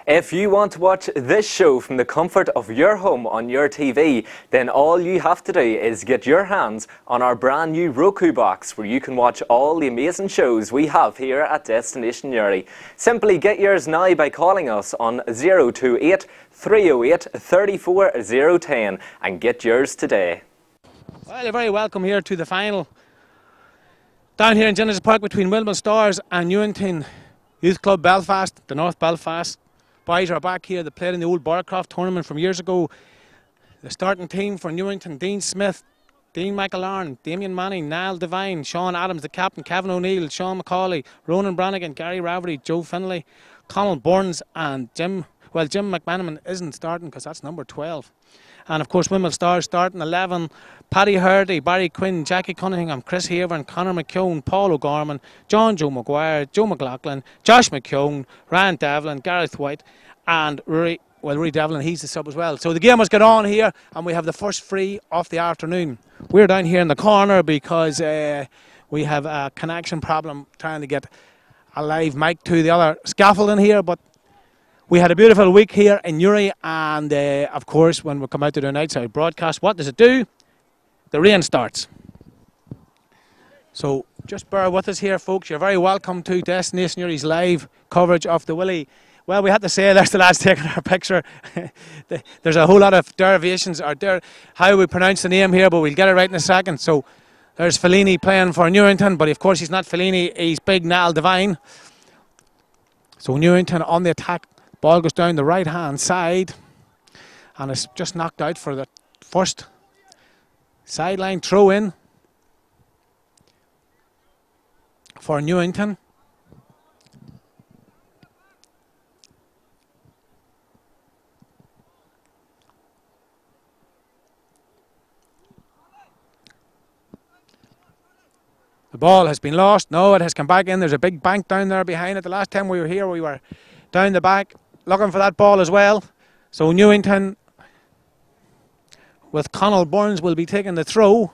If you want to watch this show from the comfort of your home on your TV, then all you have to do is get your hands on our brand new Roku box where you can watch all the amazing shows we have here at Destination Newry. Simply get yours now by calling us on 028 308 34010 and get yours today. Well, you're very welcome here to the final down here in Genesis Park between Windmill Stars and Newington Youth Club Belfast, the North Belfast boys are back here. They played in the old Barcroft tournament from years ago. The starting team for Newington: Dean Smith, Dean McAlarn, Damien Manning, Niall Devine, Sean Adams, the captain, Kevin O'Neill, Sean McCauley, Ronan Brannigan, Gary Ravery, Joe Finlay, Conal Burns and Jim McManaman isn't starting because that's number 12. And of course Windmill Stars starting 11, Paddy Hurdy, Barry Quinn, Jackie Cunningham, Chris Haven, Conor McKeown, Paul O'Gorman, John Joe Maguire, Joe McLaughlin, Josh McKeown, Ryan Devlin, Gareth White and Rory Devlin, he's the sub as well. So the game has got on here and we have the first free of the afternoon. We're down here in the corner because we have a connection problem trying to get a live mic to the other scaffolding here, but we had a beautiful week here in Newry and of course when we come out to the outside broadcast, what does it do? The rain starts. So just bear with us here folks, you're very welcome to Destination Newry's live coverage of the Willie. Well, we had to say there's the lads taking our picture. There's a whole lot of derivations or how we pronounce the name here, but we'll get it right in a second. So there's Fellini playing for Newington, but of course he's not Fellini, he's big Niall Devine. So Newington on the attack. Ball goes down the right hand side and it's just knocked out for the first sideline throw in for Newington. The ball has been lost. No, it has come back in. There's a big bank down there behind it. The last time we were here we were down the back looking for that ball as well. So Newington with Conal Burns will be taking the throw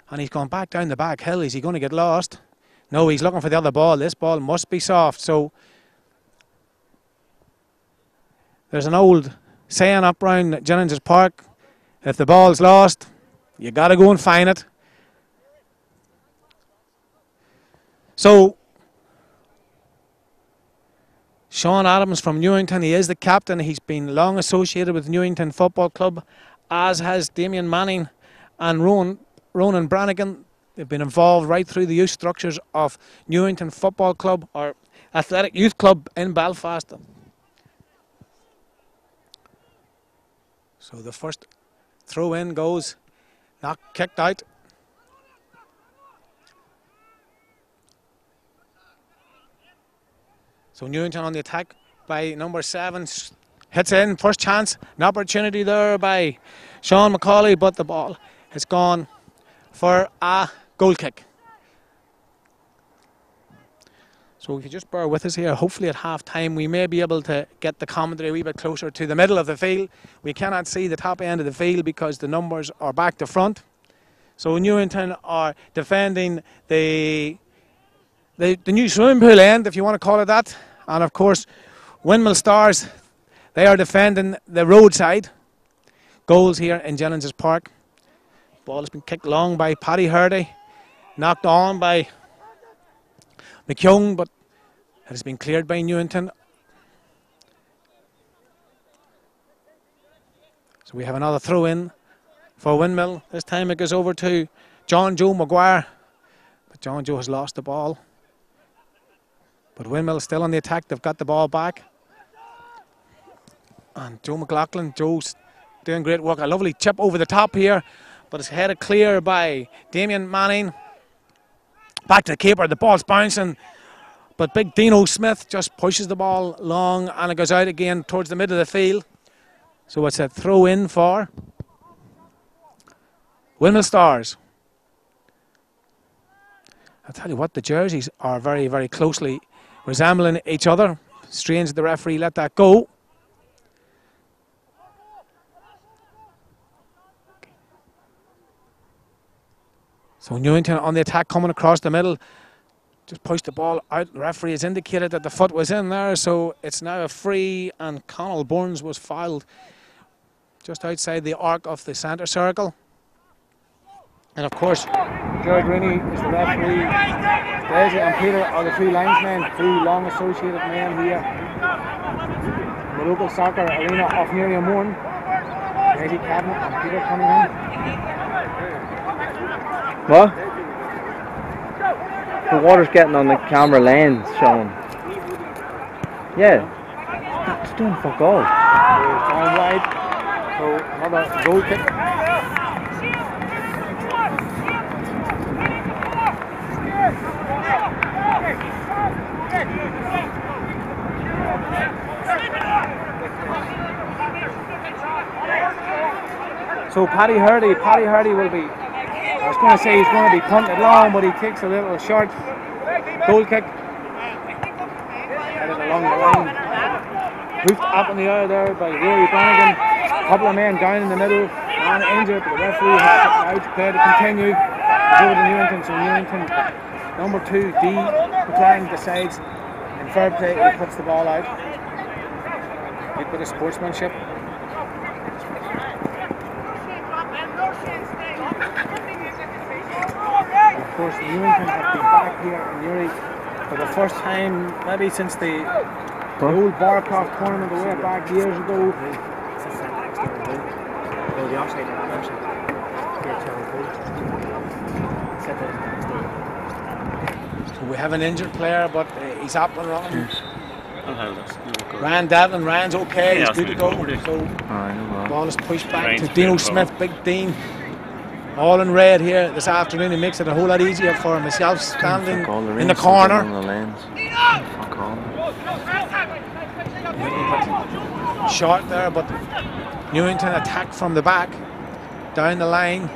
and he's gone back down the back hill. Is he going to get lost? No, he's looking for the other ball. This ball must be soft. So there's an old saying up round Genesis Park, if the ball's lost you got to go and find it. So Sean Adams from Newington, he is the captain. He's been long associated with Newington Football Club, as has Damien Manning and Ronan Brannigan. They've been involved right through the youth structures of Newington Football Club, or Athletic Youth Club in Belfast. So the first throw in goes, kicked out. So Newington on the attack by number 7, hits in, first chance, an opportunity there by Sean McCauley, but the ball has gone for a goal kick. So if you just bear with us here, hopefully at half time we may be able to get the commentary a wee bit closer to the middle of the field. We cannot see the top end of the field because the numbers are back to front. So Newington are defending the new swimming pool end, if you want to call it that. And of course, Windmill Stars, they are defending the roadside goals here in Genesis Park. Ball has been kicked long by Paddy Hurdy, knocked on by McKeown, but it has been cleared by Newington. So we have another throw in for Windmill. This time it goes over to John Joe Maguire, but John Joe has lost the ball. But Windmill still on the attack, they've got the ball back. And Joe McLaughlin, Joe's doing great work. A lovely chip over the top here, but it's headed clear by Damien Manning. Back to the keeper, the ball's bouncing, but big Dino Smith just pushes the ball long and it goes out again towards the middle of the field. So it's a throw in for Windmill Stars. I'll tell you what, the jerseys are very, very closely resembling each other. Strange the referee let that go. So Newington on the attack coming across the middle. just pushed the ball out. The referee has indicated that the foot was in there, so it's now a free, and Conall Burns was fouled just outside the arc of the centre circle. And of course, Gerard Rennie is the referee. Daisy and Peter are the two linesmen, two long associated men here in the local soccer arena of Newington. Daisy Cabinet and Peter Cunningham. What? The water's getting on the camera lens, Sean. Yeah. It's doing fuck all. Down wide. So another goal kick. So Paddy Hardy will be, I was going to say he's going to be punted long, but he takes a little short goal kick. Headed along the line. Hoofed up in the air there by Rory Brannigan. A couple of men down in the middle. Man injured, but the referee has taken out. Play to continue. It's over to Newington. So Newington, number 2, D, McLaren decides in fair play he puts the ball out. Good bit of sportsmanship. Of course, Newington have been back here in Newry for the first time, maybe since the old Barcroft tournament way back years ago. So we have an injured player, but he's up and running. Ryan Devlin, Ryan's okay, he's good to go. So the ball is pushed back to Dino Smith, Big Dean. All in red here this afternoon. It makes it a whole lot easier for myself standing in the corner. Short there, but Newington attacked from the back, down the line.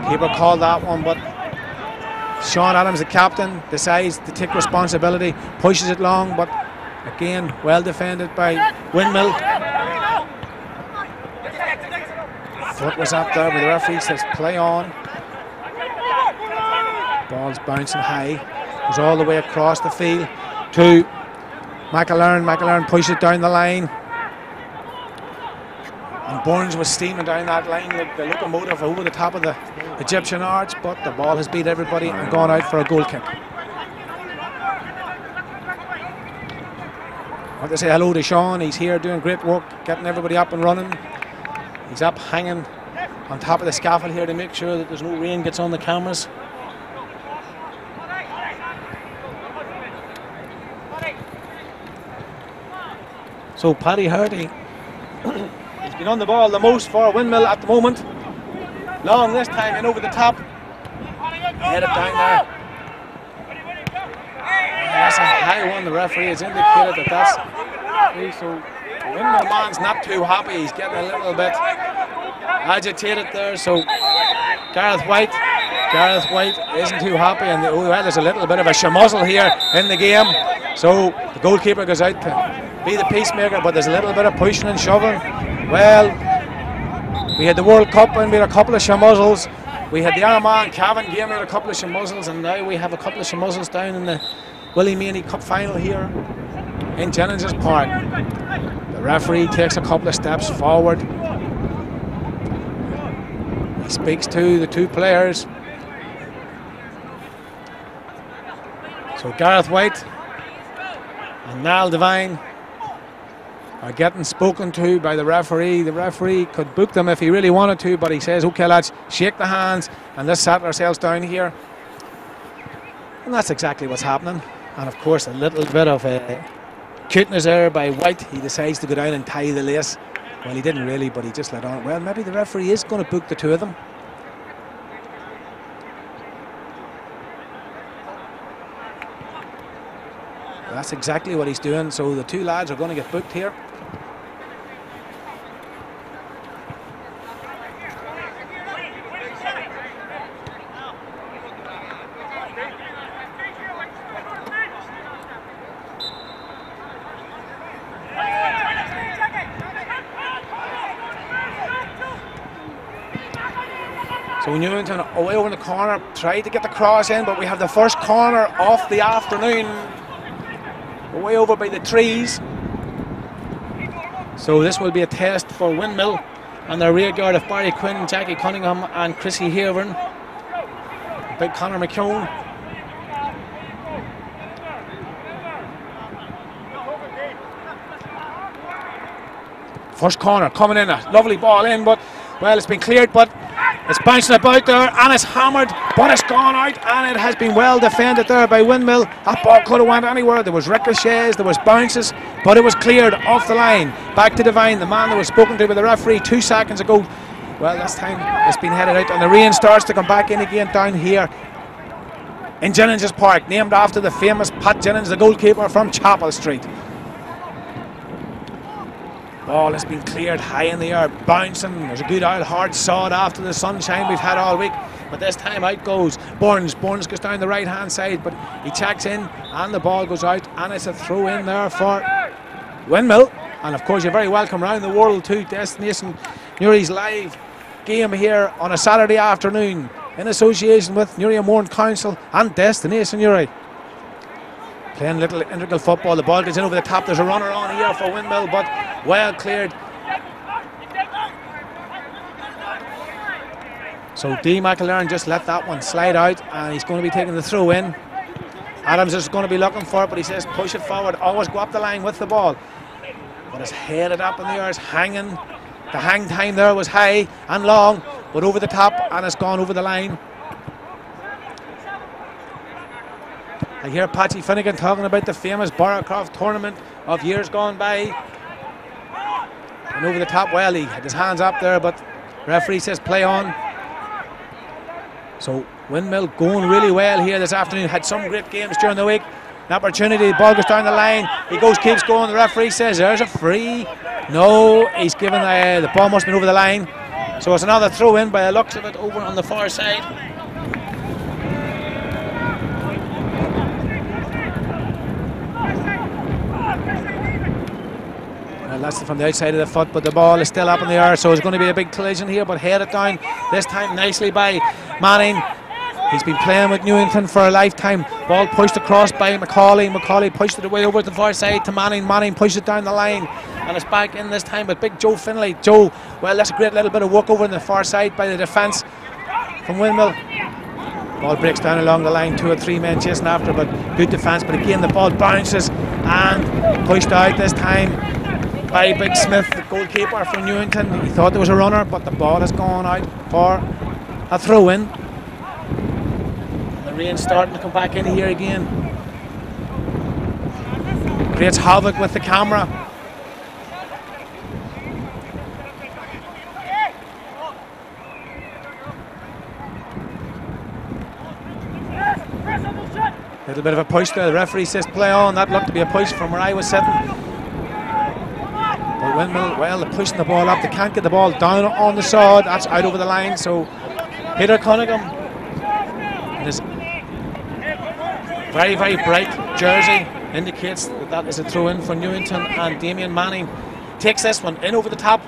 Keeper called that one, but Sean Adams, the captain, decides to take responsibility, pushes it long, but again, well defended by Windmill. Foot was up there, but the referee says play on. Ball's bouncing high, goes all the way across the field to McAlern. McAlern pushes it down the line. And Burns was steaming down that line, the locomotive over the top of the Egyptian arch, but the ball has beat everybody and gone out for a goal kick. I want to say hello to Sean. He's here doing great work, getting everybody up and running. He's up hanging on top of the scaffold here to make sure that there's no rain gets on the cameras. So Paddy Hardy has been on the ball the most for Windmill at the moment. Long this time and over the top. Headed down there. That's a high one. The referee has indicated that that's free. So the Windmill man's not too happy. He's getting a little bit agitated there. So Gareth White isn't too happy, and there's a little bit of a shamuzzle here in the game. So the goalkeeper goes out to be the peacemaker, but there's a little bit of pushing and shoving. Well, we had the World Cup and we had a couple of shamuzzles. We had the Armagh Cavan game, we had a couple of shamuzzles, and now we have a couple of shamuzzles down in the Willie Maley Cup final here in Jennings Park. The referee takes a couple of steps forward. He speaks to the two players. So Gareth White and Niall Devine are getting spoken to by the referee. The referee could book them if he really wanted to, but he says, okay lads, shake the hands and let's settle ourselves down here. And that's exactly what's happening. And of course a little bit of cuteness there by White. He decides to go down and tie the lace. Well, he didn't really, but he just let on. Well, maybe the referee is going to book the two of them. That's exactly what he's doing. So the two lads are going to get booked here. So Newington away over in the corner, tried to get the cross in, but we have the first corner of the afternoon, away over by the trees. So this will be a test for Windmill and their rear guard of Barry Quinn, Jackie Cunningham and Chrissy Haven. Big Conor McKeown. First corner coming in, a lovely ball in, but well, it's been cleared, but it's bouncing about there and it's hammered, but it's gone out and it has been well defended there by Windmill. That ball could have went anywhere. There was ricochets, there was bounces, but it was cleared off the line. Back to Devine, the man that was spoken to by the referee 2 seconds ago. Well, this time it's been headed out and the rain starts to come back in again down here in Jennings' Park, named after the famous Pat Jennings, the goalkeeper from Chapel Street. Ball has been cleared high in the air, bouncing. There's a good old hard sod after the sunshine we've had all week. But this time out goes Burns. Burns goes down the right hand side, but he checks in and the ball goes out, and it's a throw in there for Windmill. And of course, you're very welcome round the world to Destination Newry's live game here on a Saturday afternoon in association with Newry and Mourne Council and Destination Newry. Playing little integral football, the ball gets in over the top. There's a runner on here for Windmill, but well cleared. So D. McAlaren just let that one slide out, and he's going to be taking the throw in. Adams is going to be looking for it, but he says push it forward, always go up the line with the ball. But it's headed up in the air, it's hanging. The hang time there was high and long, but over the top, and it's gone over the line. I hear Patsy Finnegan talking about the famous Barrowcroft tournament of years gone by. And over the top, well, he had his hands up there, but referee says play on. So Windmill going really well here this afternoon. Had some great games during the week. An opportunity, the ball goes down the line. He goes, keeps going. The referee says there's a free. No, he's given the ball must have been over the line. So it's another throw in by the looks of it over on the far side. Well, that's from the outside of the foot, but the ball is still up in the air, so it's going to be a big collision here, but headed down this time nicely by Manning. He's been playing with Newington for a lifetime. Ball pushed across by McCauley. McCauley pushed it away over to the far side to Manning. Manning pushed it down the line, and it's back in this time with big Joe Finlay. Joe, well, that's a great little bit of work over on the far side by the defence from Windmill. Ball breaks down along the line, 2 or 3 men chasing after, but good defence. But again, the ball bounces and pushed out this time by Big Smith, the goalkeeper from Newington. He thought there was a runner, but the ball has gone out for a throw in. The rain starting to come back in here again. Creates havoc with the camera. Little bit of a push there. The referee says play on. That looked to be a push from where I was sitting. But Windmill, well, they're pushing the ball up. They can't get the ball down on the sod. That's out over the line. So Peter Cunningham in his very, very bright jersey indicates that that is a throw in for Newington, and Damien Manning takes this one in over the top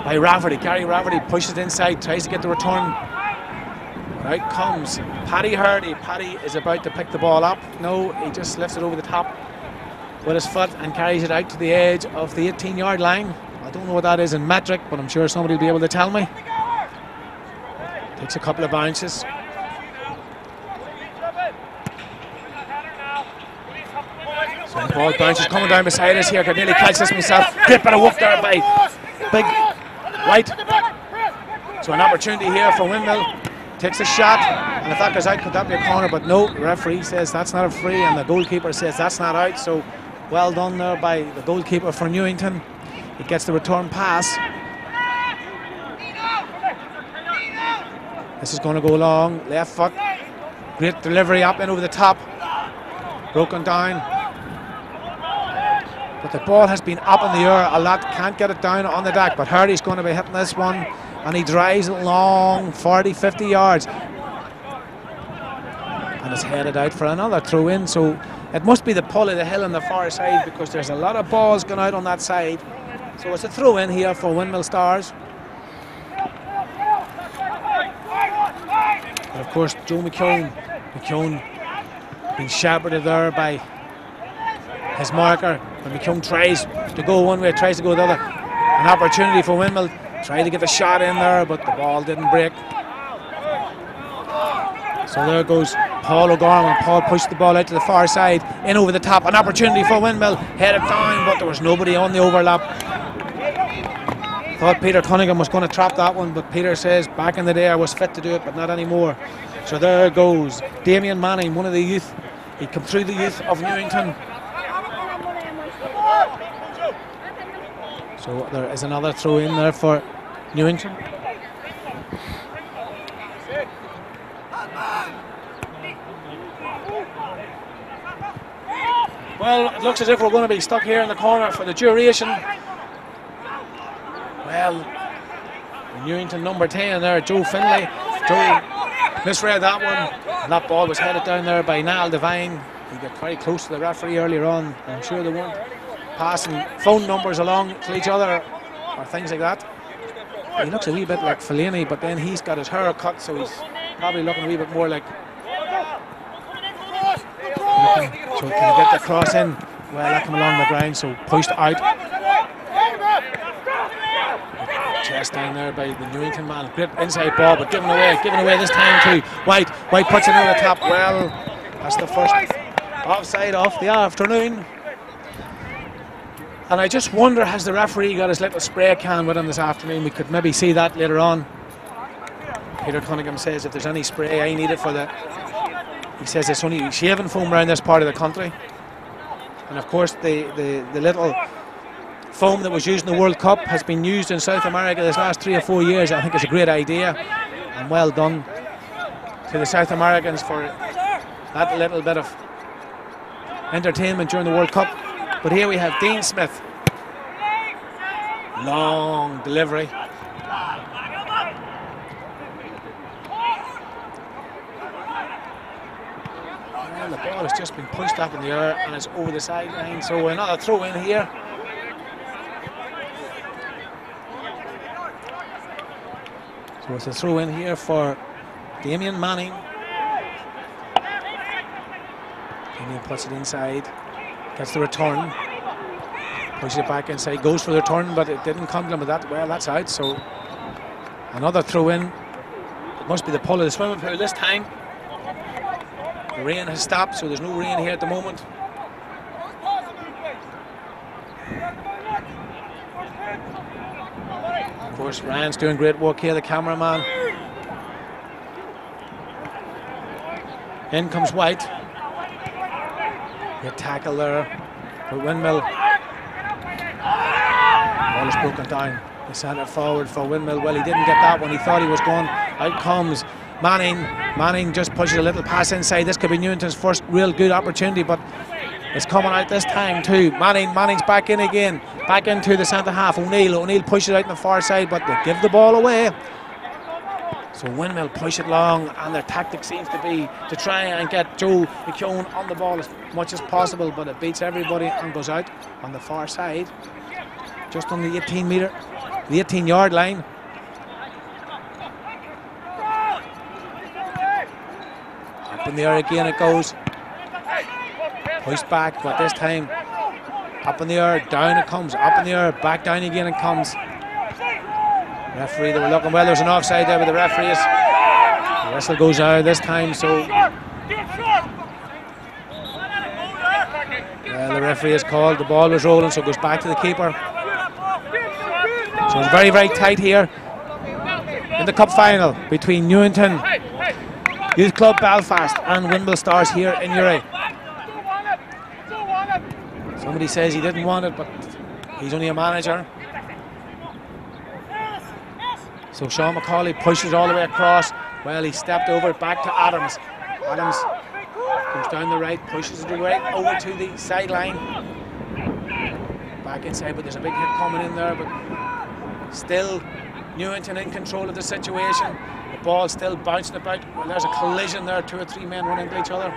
by Rafferty. Gary Rafferty pushes it inside, tries to get the return. Out comes Paddy Hardy. Paddy is about to pick the ball up. No, he just lifts it over the top with his foot and carries it out to the edge of the 18-yard line. I don't know what that is in metric, but I'm sure somebody will be able to tell me. Takes a couple of bounces. So the ball bounces coming down beside us here. Could nearly catch this myself. Great bit of work there by Big White. So an opportunity here for Windmill. Takes a shot, and if that goes out, could that be a corner? But no, the referee says that's not a free, and the goalkeeper says that's not out. So well done there by the goalkeeper for Newington. He gets the return pass. This is going to go long, left foot. Great delivery up and over the top. Broken down. But the ball has been up in the air a lot, can't get it down on the deck. But Hardy's going to be hitting this one, and he drives it long, 40, 50 yards. And it's headed out for another throw in. So it must be the pull of the hill on the far side, because there's a lot of balls going out on that side. So it's a throw in here for Windmill Stars. course, Joe McKeown. McKeown being shepherded there by his marker. When McKeown tries to go one way, tries to go the other. An opportunity for Windmill. Tried to get the shot in there, but the ball didn't break. So there goes Paul O'Gorman. Paul pushed the ball out to the far side, in over the top. An opportunity for Windmill. Headed down, but there was nobody on the overlap. Thought Peter Cunningham was going to trap that one, but Peter says back in the day I was fit to do it, but not anymore. So there goes Damien Manning, one of the youth. He come through the youth of Newington. So there is another throw in there for Newington. Well, it looks as if we're going to be stuck here in the corner for the duration. Well, Newington number 10 there, Joe Finlay. Joe misread that one. And that ball was headed down there by Niall Devine. He got very close to the referee earlier on. I'm sure they weren't passing phone numbers along to each other or things like that. He looks a wee bit like Fellaini, but then he's got his hair cut, so he's probably looking a wee bit more like. So can he get the cross in? Well, that come along the ground, so pushed out. Chest down there by the Newington man. Great inside ball, but given away this time to White. White puts it over the top. Well, that's the first offside of the afternoon. And I just wonder, has the referee got his little spray can with him this afternoon? We could maybe see that later on. Peter Cunningham says if there's any spray, I need it for the. He says it's only shaving foam around this part of the country. And of course the little foam that was used in the World Cup has been used in South America this last 3 or 4 years. I think it's a great idea, and well done to the South Americans for that little bit of entertainment during the World Cup. But here we have Dean Smith. Long delivery. Well, the ball has just been pushed up in the air and it's over the sideline. So another throw in here. So it's a throw in here for Damien Manning. Damien puts it inside. Gets the return, pushes it back inside, goes for the return, but it didn't come to him with that. Well, that's out, so another throw in. It must be the pull of the swimming pool this time. The rain has stopped, so there's no rain here at the moment. Of course, Ryan's doing great work here, the cameraman. In comes White. Good tackle there for Windmill. Ball is broken down. He sent it forward for Windmill. Well, he didn't get that one. He thought he was going. Out comes Manning. Manning just pushes a little pass inside. This could be Newington's first real good opportunity, but it's coming out this time too. Manning's back in again. Back into the centre half. O'Neill pushes it out on the far side, but they give the ball away. So Windmill push it long, and their tactic seems to be to try and get Joe McKeown on the ball as much as possible, but it beats everybody and goes out on the far side, just on the 18-yard line. Up in the air again it goes. Pushed back, but this time up in the air, down it comes. Up in the air, back down again it comes. Referee, they were looking well. There's an offside there with the referees. The whistle goes out this time, so the referee is called. The ball was rolling, so it goes back to the keeper. So it's very, very tight here in the cup final between Newington Youth Club Belfast and Windmill Stars here in Uri. Somebody says he didn't want it, but he's only a manager. So Sean McCauley pushes all the way across. Well, he stepped over it back to Adams. Adams comes down the right, pushes it right over to the sideline. Back inside, but there's a big hit coming in there. But still, Newington in control of the situation. The ball still bouncing about. Well, there's a collision there. 2 or 3 men running into each other.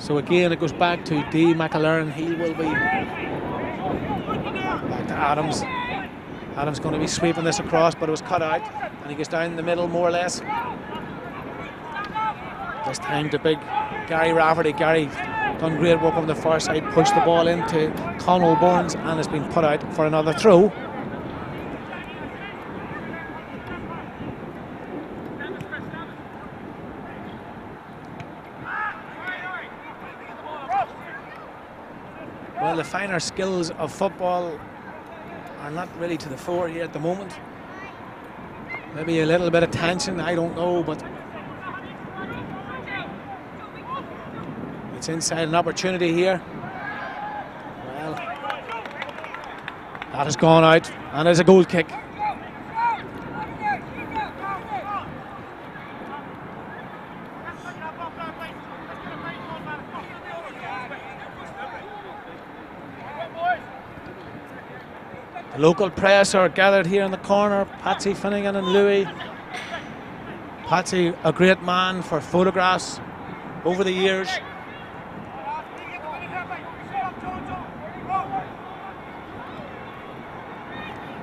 So again, it goes back to D. McAlaren. He will be back to Adams. Adams going to be sweeping this across, but it was cut out, and he gets down in the middle more or less. This time to big Gary Rafferty. Gary done great work on the far side, pushed the ball into Conall Burns, and it's been put out for another throw. Well, the finer skills of football are not really to the fore here at the moment. Maybe a little bit of tension, I don't know, but it's inside an opportunity here. Well, that has gone out, and there's a goal kick. The local press are gathered here in the corner. Patsy Finnegan and Louis. Patsy, a great man for photographs over the years.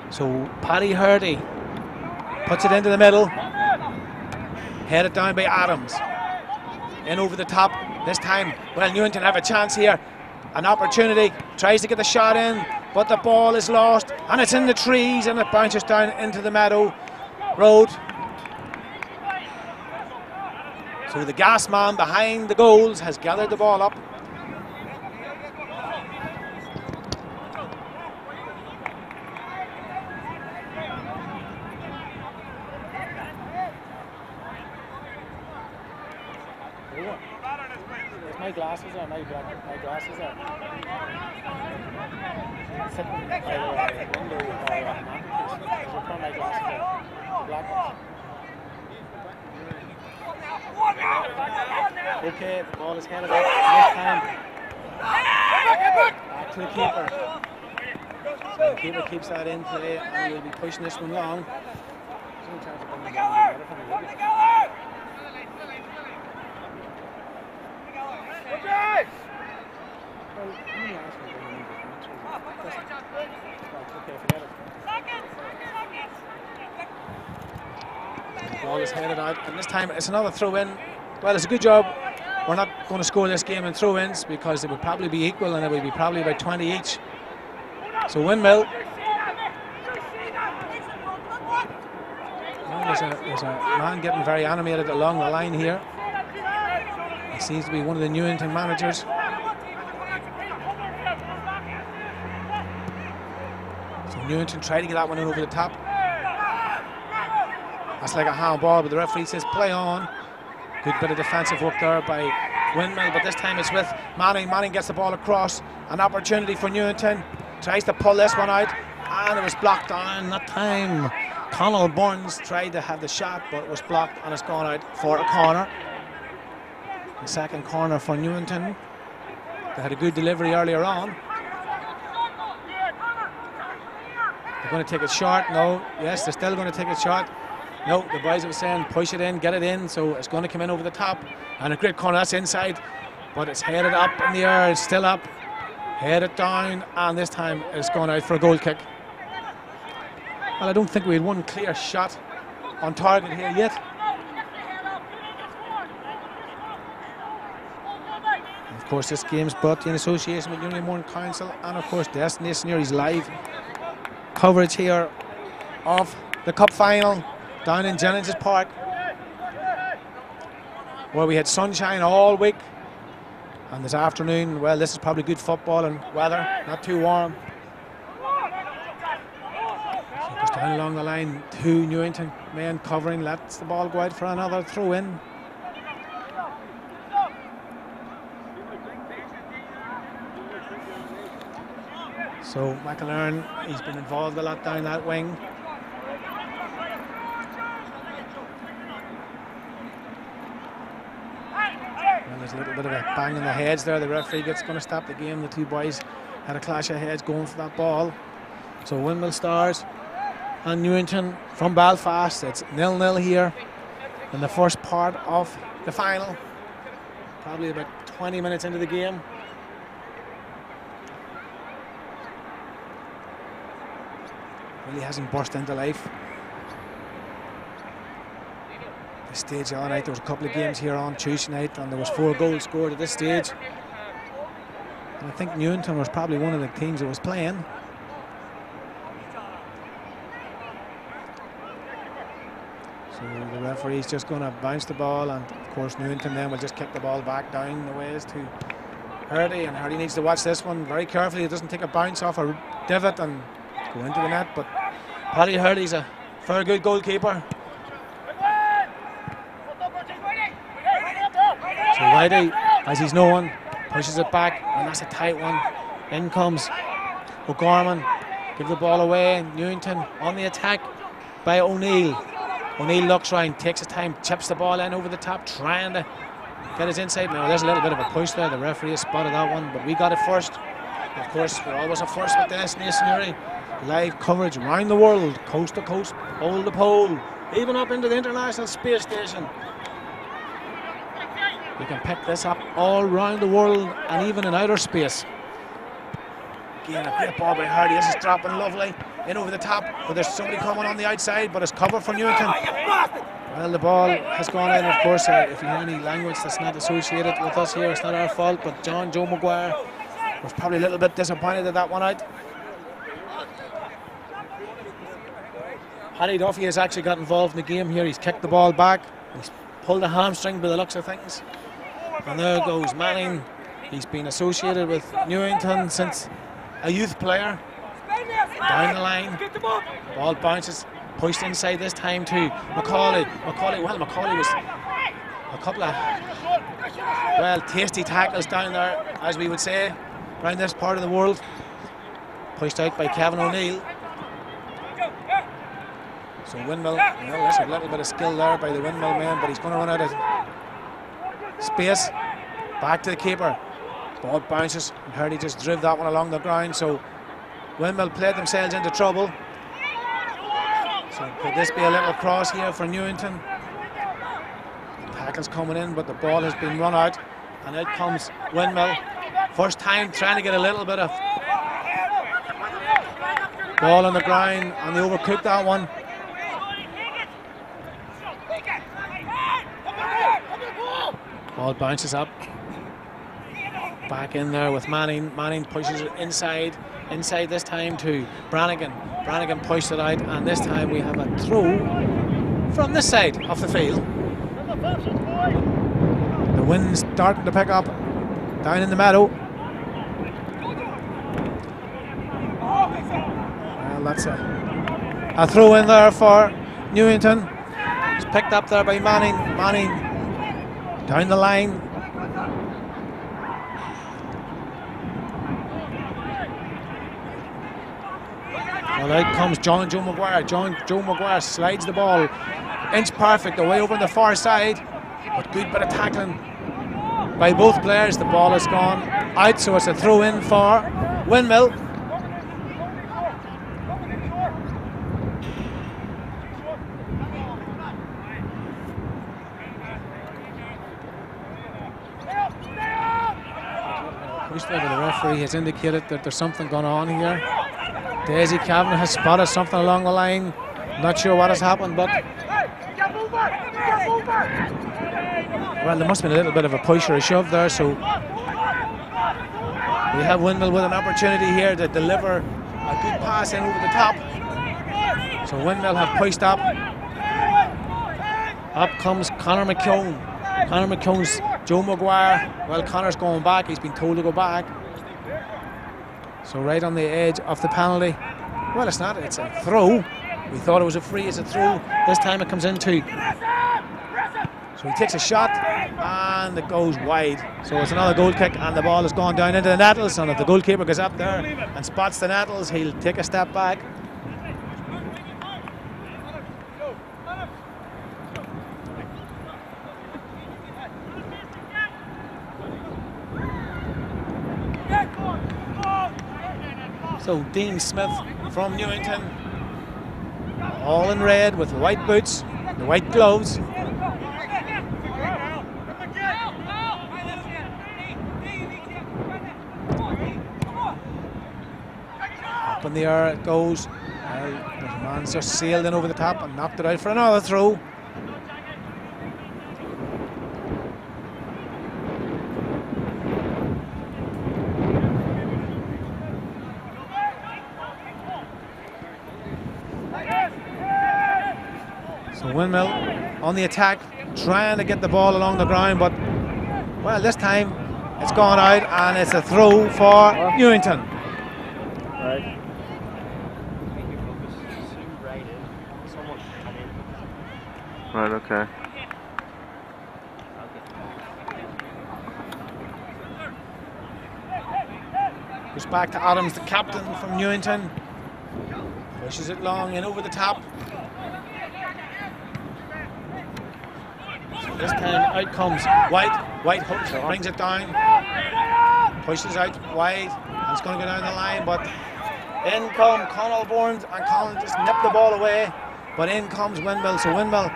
So Paddy Hurdy puts it into the middle. Headed down by Adams. In over the top. This time, well, Newington have a chance here. An opportunity. Tries to get the shot in, but the ball is lost, and it's in the trees, and it bounces down into the meadow road. So the gas man behind the goals has gathered the ball up. My glasses are, my glasses are. Sitting by the window or mantelpiece. I'll put my glasses on. The black ones. Okay, the ball is headed up. This time. Back to the keeper. So the keeper keeps that in play, and we'll be pushing this one long. The ball is headed out, and this time it's another throw in. Well, it's a good job we're not going to score this game in throw-ins, because it would probably be equal, and it would be probably about 20 each. So Windmill. Well, there's a man getting very animated along the line here. He seems to be one of the Newington managers. Newington tried to get that one in over the top. That's like a handball, but the referee says play on. Good bit of defensive work there by Windmill, but this time it's with Manning. Manning gets the ball across. An opportunity for Newington. Tries to pull this one out, and it was blocked on that time. Conall Burns tried to have the shot, but it was blocked, and it's gone out for a corner. The second corner for Newington. They had a good delivery earlier on. They're going to take it short. No. Yes, they're still going to take it short. No, the boys were saying push it in, get it in, so it's going to come in over the top. And a great corner, that's inside, but it's headed up in the air, it's still up. Headed down, and this time it's gone out for a goal kick. Well, I don't think we had one clear shot on target here yet. Of course, this game's brought to you in association with Union Morning Council, and of course Destiny Series live coverage here of the cup final down in Jennings Park, where we had sunshine all week, and this afternoon, well, this is probably good football and weather, not too warm. So goes down along the line, two Newington men covering, lets the ball go out for another throw in. So McAlaren, he's been involved a lot down that wing. Well, there's a little bit of a bang in the heads there. The referee going to stop the game. The two boys had a clash of heads going for that ball. So Windmill Stars and Newington from Belfast. It's 0-0 here in the first part of the final. Probably about 20 minutes into the game. Really hasn't burst into life. This stage all night, there was a couple of games here on Tuesday night and there was 4 goals scored at this stage. And I think Newington was probably one of the teams that was playing. So the referee's just going to bounce the ball, and of course Newington then will just kick the ball back down the ways to Hardy, and Hardy needs to watch this one very carefully. It doesn't take a bounce off a divot and go into the net, but Paddy Hardy's a very good goalkeeper. So Whitey, as he's known, pushes it back, and that's a tight one. In comes O'Gorman, give the ball away. Newington on the attack by O'Neill. O'Neill looks round, takes his time, chips the ball in over the top, trying to get his inside. Now there's a little bit of a push there. The referee has spotted that one, but we got it first. Of course, we're always a first with this masonry. Live coverage around the world, coast to coast, pole to pole, even up into the International Space Station. You can pick this up all around the world and even in outer space. Again, a great ball by Hardy. This is dropping lovely in over the top, but there's somebody coming on the outside, but it's covered for Newington. Well, the ball has gone in, of course. If you hear any language that's not associated with us here, it's not our fault, but Joe Maguire was probably a little bit disappointed at that one out. Paddy Duffy has actually got involved in the game here. He's kicked the ball back. He's pulled a hamstring by the looks of things. And there goes Manning. He's been associated with Newington since a youth player. Down the line. Ball bounces. Pushed inside this time to Macaulay. Macaulay was a couple of, well, tasty tackles down there, as we would say, around this part of the world. Pushed out by Kevin O'Neill. So Windmill, well, there's a little bit of skill there by the Windmill man, but he's going to run out of space. Back to the keeper. Ball bounces, and Hardy just drove that one along the ground. So Windmill played themselves into trouble. So could this be a little cross here for Newington? Tackle's coming in, but the ball has been run out, and out comes Windmill. First time trying to get a little bit of ball on the ground, and they overcooked that one. Ball bounces up. Back in there with Manning. Manning pushes it inside this time to Brannigan. Brannigan pushed it out, and this time we have a throw from this side of the field. The wind's starting to pick up down in the meadow. Well, that's a throw in there for Newington. It's picked up there by Manning. Manning down the line. Well, out comes Joe Maguire. Joe Maguire slides the ball inch perfect away over on the far side, but good bit of tackling by both players. The ball has gone out, so it's a throw in for Windmill. The referee has indicated that there's something going on here. Daisy Kavanagh has spotted something along the line. Not sure what has happened, but well, there must have been a little bit of a push or a shove there. So we have Windmill with an opportunity here to deliver a good pass in over the top. So Windmill have pushed up. Up comes Conor McKeown. Conor McKeown's Joe Maguire. Well, Conor's going back. He's been told to go back. So right on the edge of the penalty. Well, it's not. It's a throw. We thought it was a free. It's a throw. This time it comes into. So he takes a shot and it goes wide. So it's another goal kick, and the ball has gone down into the nettles. And if the goalkeeper goes up there and spots the nettles, he'll take a step back. So Dean Smith from Newington, all in red with the white boots, the white gloves. in the air it goes. The man's just sailed in over the top and knocked it out for another throw. So Windmill on the attack, trying to get the ball along the ground, but well, this time it's gone out and it's a throw for Newington. Right. Right, okay. Goes back to Adams, the captain from Newington. Pushes it long in over the top. So this time out comes White. White hooks, brings it down. Pushes out wide. And it's going to go down the line, but in come Connell Bourne, and Connell just nipped the ball away. But in comes Windmill. So Windmill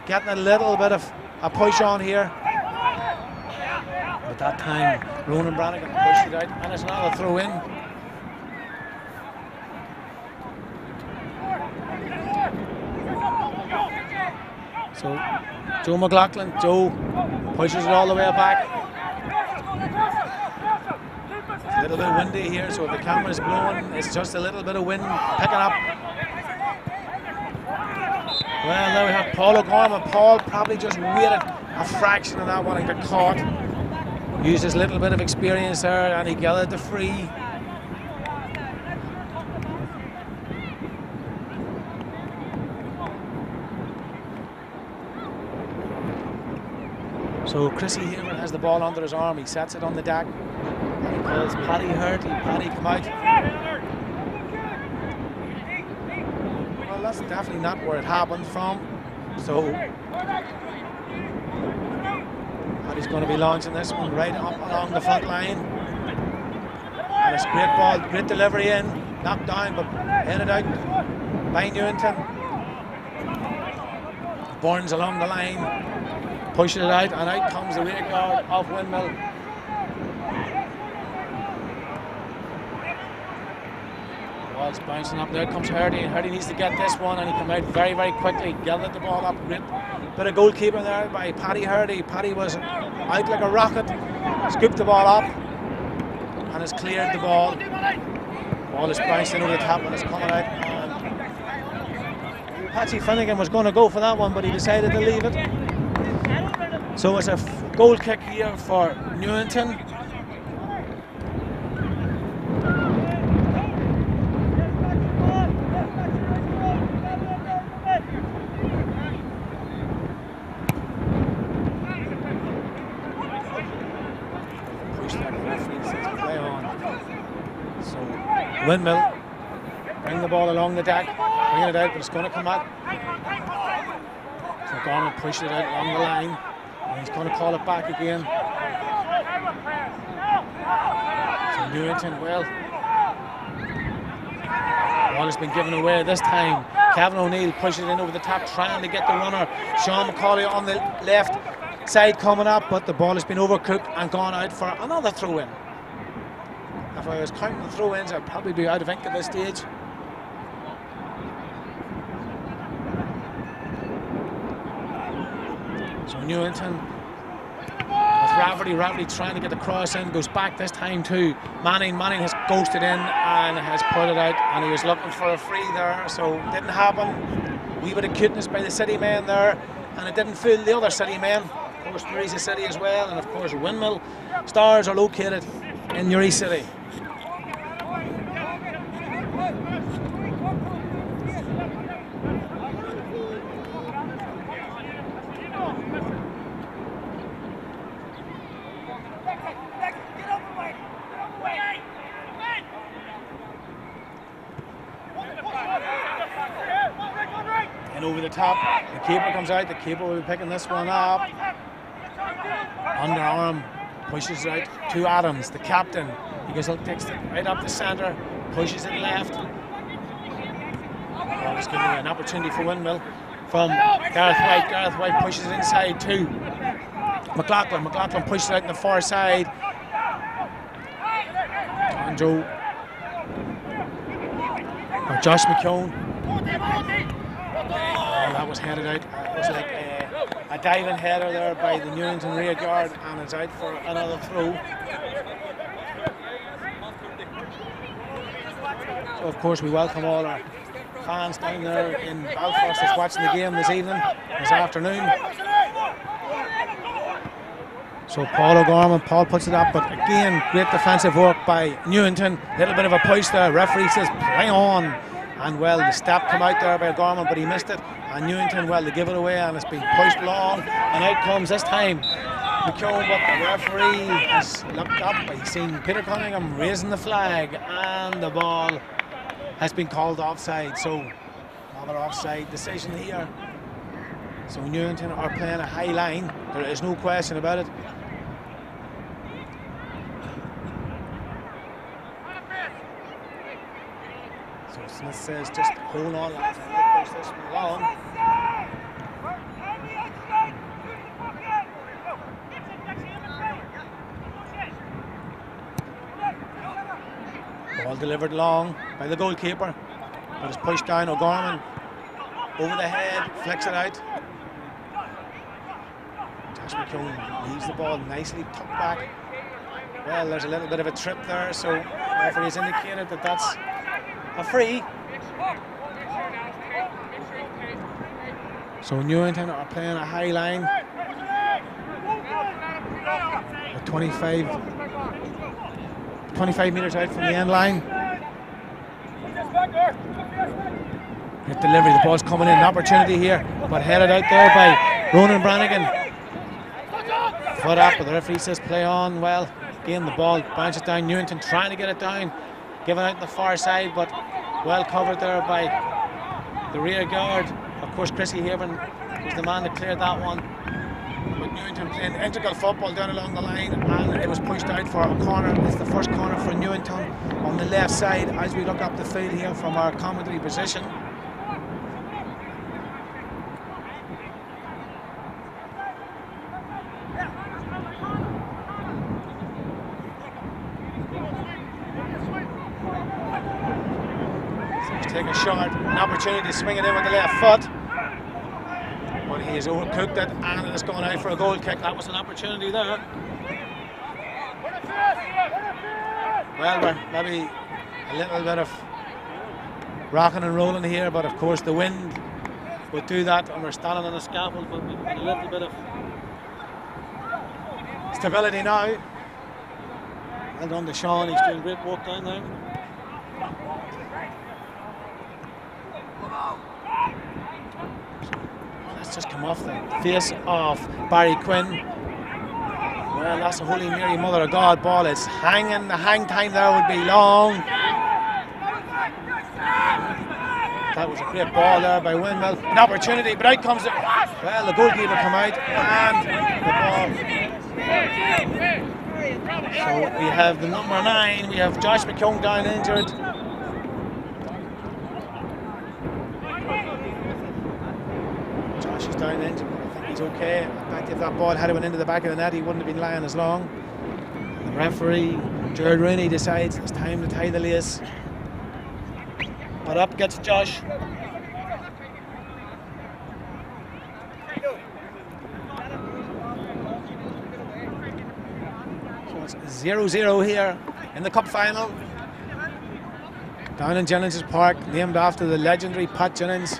getting a little bit of a push on here. But that time, Ronan Brannigan pushed it out, and it's another throw in. So Joe McLaughlin, Joe pushes it all the way back. It's a little bit windy here, so if the camera's blowing, it's just a little bit of wind picking up. Well, now we have Paul O'Gorman. Paul probably just waited a fraction of that one and got caught. Used his little bit of experience there and he gathered the free. So Chrissy Haver has the ball under his arm. He sets it on the deck. And he calls Paddy Hurty. Paddy, come out. Well, that's definitely not where it happened from. So Paddy's going to be launching this one right up along the front line. And it's great ball, great delivery in, knocked down, but headed out by Newington. Burns along the line, pushes it out, and out comes the rear guard of Windmill. Ball's bouncing up, there comes Hurdy, and Hurdy needs to get this one, and he came out very, very quickly, gathered the ball up, great bit of goalkeeping there by Paddy Hurdy. Paddy was out like a rocket, scooped the ball up, and has cleared the ball. Ball is bouncing over the top and it's coming out. Patsy Finnegan was going to go for that one, but he decided to leave it. So it's a goal kick here for Newington. Windmill bring the ball along the deck, bring it out, but it's going to come out. So Garner pushed it out along the line, and he's going to call it back again. So Newington, well, the ball has been given away this time. Kevin O'Neill pushes it in over the top, trying to get the runner. Sean McCauley on the left side coming up, but the ball has been overcooked and gone out for another throw-in. If I was counting the throw-ins, I'd probably be out of ink at this stage. So Newington with Rafferty trying to get the cross in, goes back this time to Manning. Manning has ghosted in and has put it out, and he was looking for a free there, so it didn't happen. Wee bit of cuteness by the City men there, and it didn't fool the other City men. Of course, Newry City as well, and of course Windmill Stars are located in Newry City. Over the top, the keeper comes out, the keeper will be picking this one up. Underarm, pushes it out to Adams, the captain. He goes, takes it right up the centre, pushes it left. Well, it's giving an opportunity for Windmill from Gareth White. Gareth White pushes it inside to McLaughlin. McLaughlin pushes it out on the far side. And Joe Or Josh McKeown. Oh, that was headed out. It was like a diving header there by the Newington rear guard, and it's out for another throw. So of course we welcome all our fans down there in Belfast that's watching the game this evening, this afternoon. So Paul O'Gorman, Paul puts it up, but again, great defensive work by Newington. Little bit of a push there. Referee says play on, and well, the step come out there by O'Gorman, but he missed it. And Newington, well, they give it away, and it's been pushed long, and out comes this time McKeown, but the referee has looked up. He's seen Peter Cunningham raising the flag, and the ball has been called offside. So another offside decision here. So Newington are playing a high line. There is no question about it. So Smith says, just hold on, lads, and we'll push this one along. Ball delivered long by the goalkeeper, but it's pushed down. O'Gorman over the head, flicks it out. Josh McKeown leaves the ball nicely tucked back. Well, there's a little bit of a trip there, so the referee's indicated that that's a free. So Newington are playing a high line. 25 metres out from the end line. Good delivery, the ball's coming in, an opportunity here, but headed out there by Ronan Brannigan. Foot up, but the referee says play on. Well, again the ball bounces down. Newington trying to get it down, given out the far side, but well covered there by the rear guard. Of course, Chrissy Haven was the man that cleared that one. But Newington playing integral football down along the line, and it was pushed out for a corner. It's the first corner for Newington on the left side as we look up the field here from our commentary position. Take a shot, an opportunity to swing it in with the left foot, but he has overcooked it, and it's gone out for a goal kick. That was an opportunity there. Well, we're maybe a little bit of rocking and rolling here, but of course the wind would do that, and we're standing on a scaffold, but we've got a little bit of stability now. Well done to Sean, he's doing great work down there. That's just come off the face of Barry Quinn. Well, that's the Holy Mary Mother of God ball. It's hanging. The hang time there would be long. That was a great ball there by Windmill. An opportunity, but out comes it. Well, the goalkeeper come out, and the ball. So we have the number 9. We have Josh McKeown down injured. Josh is down injured, but I think he's okay. In fact, if that ball had went into the back of the net, he wouldn't have been lying as long. The referee, Gerard Rooney, decides it's time to tie the lace. But up gets Josh. So it's 0-0 here in the cup final. Down in Jennings Park, named after the legendary Pat Jennings.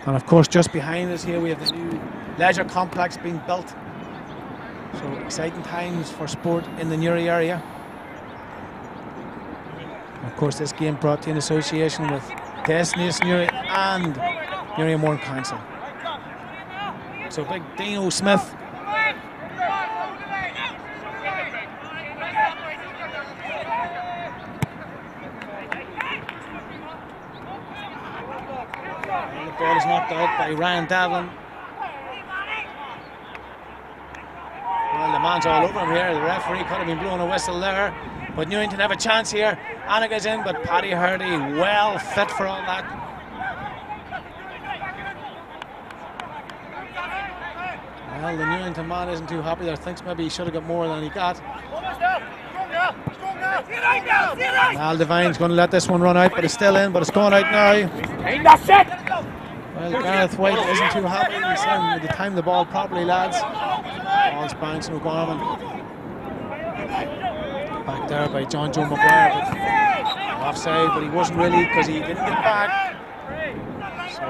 And of course, just behind us here, we have the new leisure complex being built. So exciting times for sport in the Newry area. And of course, this game brought to you in association with Destination Newry and Newry and Mourne Council. So big Dino Smith. The ball is knocked out by Ryan Davlin. Well, the man's all over him here. The referee could have been blowing a whistle there. But Newington have a chance here. Anniga's in, but Paddy Hurdy well fit for all that. Well, the Newington man isn't too happy there. Thinks maybe he should have got more than he got. Al Devine's going to let this one run out, but it's still in, but it's going out now. Well, Gareth White isn't too happy. He's saying to time the ball properly, lads. Ball's bouncing O'Gorman. Back there by John Joe McGuire, but offside, but he wasn't really because he didn't get back. So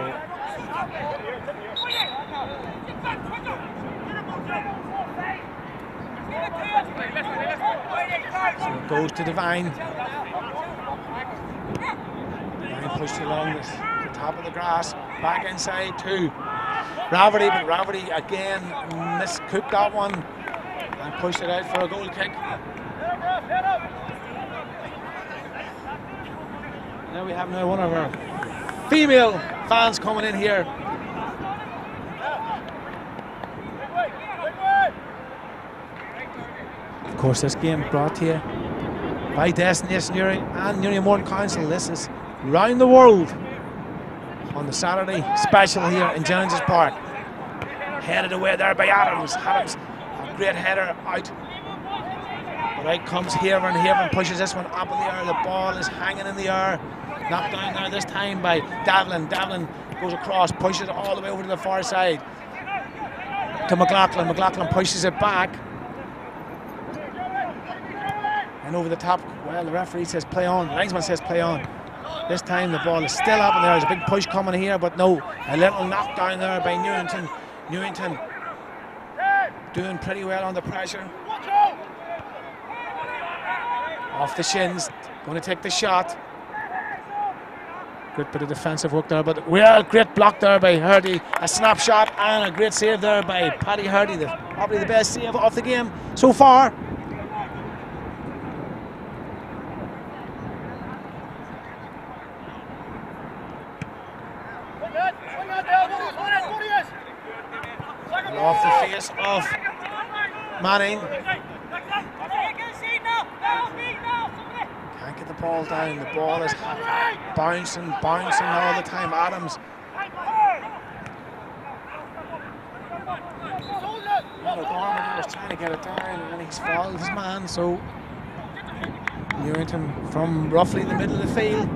it goes to Devine. Devine pushed along the top of the grass, back inside to Rafferty, but Rafferty again miscooked that one and pushed it out for a goal kick. Now we have one of our female fans coming in here. Of course, this game brought to you by Destination Newry and Newry Morton Council. This is round the world on the Saturday special here in Jennings Park. Headed away there by Adams. Adams, a great header out. But out comes Haver, and Haver pushes this one up in the air. The ball is hanging in the air. Knocked down there this time by Davlin. Davlin goes across, pushes it all the way over to the far side to McLaughlin. McLaughlin pushes it back. And over the top, well, the referee says play on. The linesman says play on. This time the ball is still up in there. There's a big push coming here, but no. A little knockdown there by Newington. Newington doing pretty well under pressure. Off the shins, going to take the shot. Great bit of defensive work there, but well, great block there by Hardy. A snapshot and a great save there by Paddy Hardy. Probably the best save of the game so far. And off the face of Manning. Can't get the ball down. The ball is bouncing all the time. Adams. O'Gorman was trying to get it down and he's fouled his man. So Newington from roughly the middle of the field.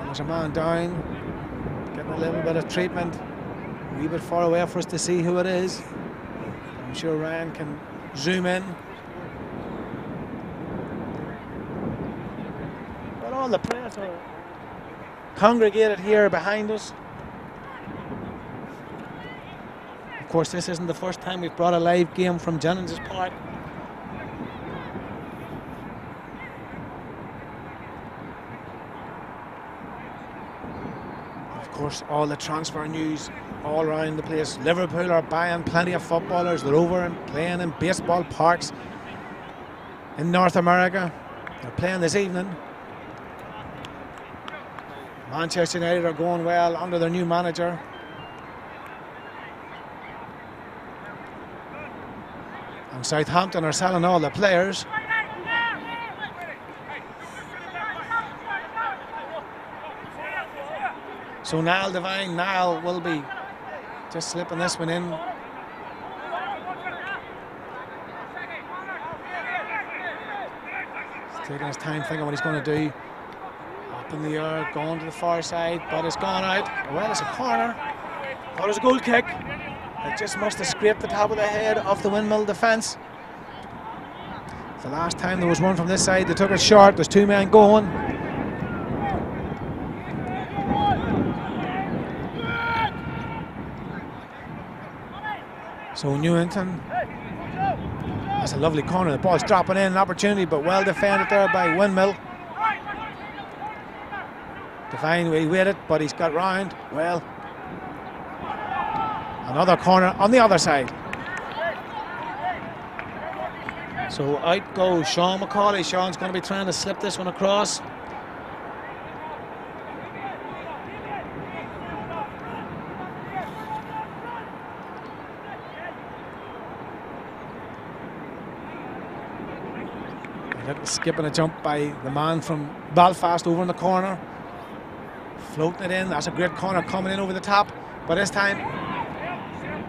There's a man down, getting a little bit of treatment. A wee bit far away for us to see who it is. I'm sure Ryan can zoom in. But all the press are congregated here behind us. Of course, this isn't the first time we've brought a live game from Jennings Park. Of course, all the transfer news all around the place. Liverpool are buying plenty of footballers. They're over and playing in baseball parks in North America. They're playing this evening. Manchester United are going well under their new manager. And Southampton are selling all the players. So Niall Devine, Niall will be just slipping this one in. He's taking his time thinking what he's going to do. Up in the air, going to the far side, but it's gone out. Well, it's a corner. Thought it was a goal kick. It just must have scraped the top of the head of the Windmill defence. The last time there was one from this side, they took it short. There's two men going. So Newington, that's a lovely corner. The ball's dropping in, an opportunity, but well defended there by Windmill. Devine, he waited, but he's got round. Well, another corner on the other side. So out goes Sean McCauley. Sean's going to be trying to slip this one across. Skipping a jump by the man from Belfast over in the corner. Floating it in. That's a great corner coming in over the top. But this time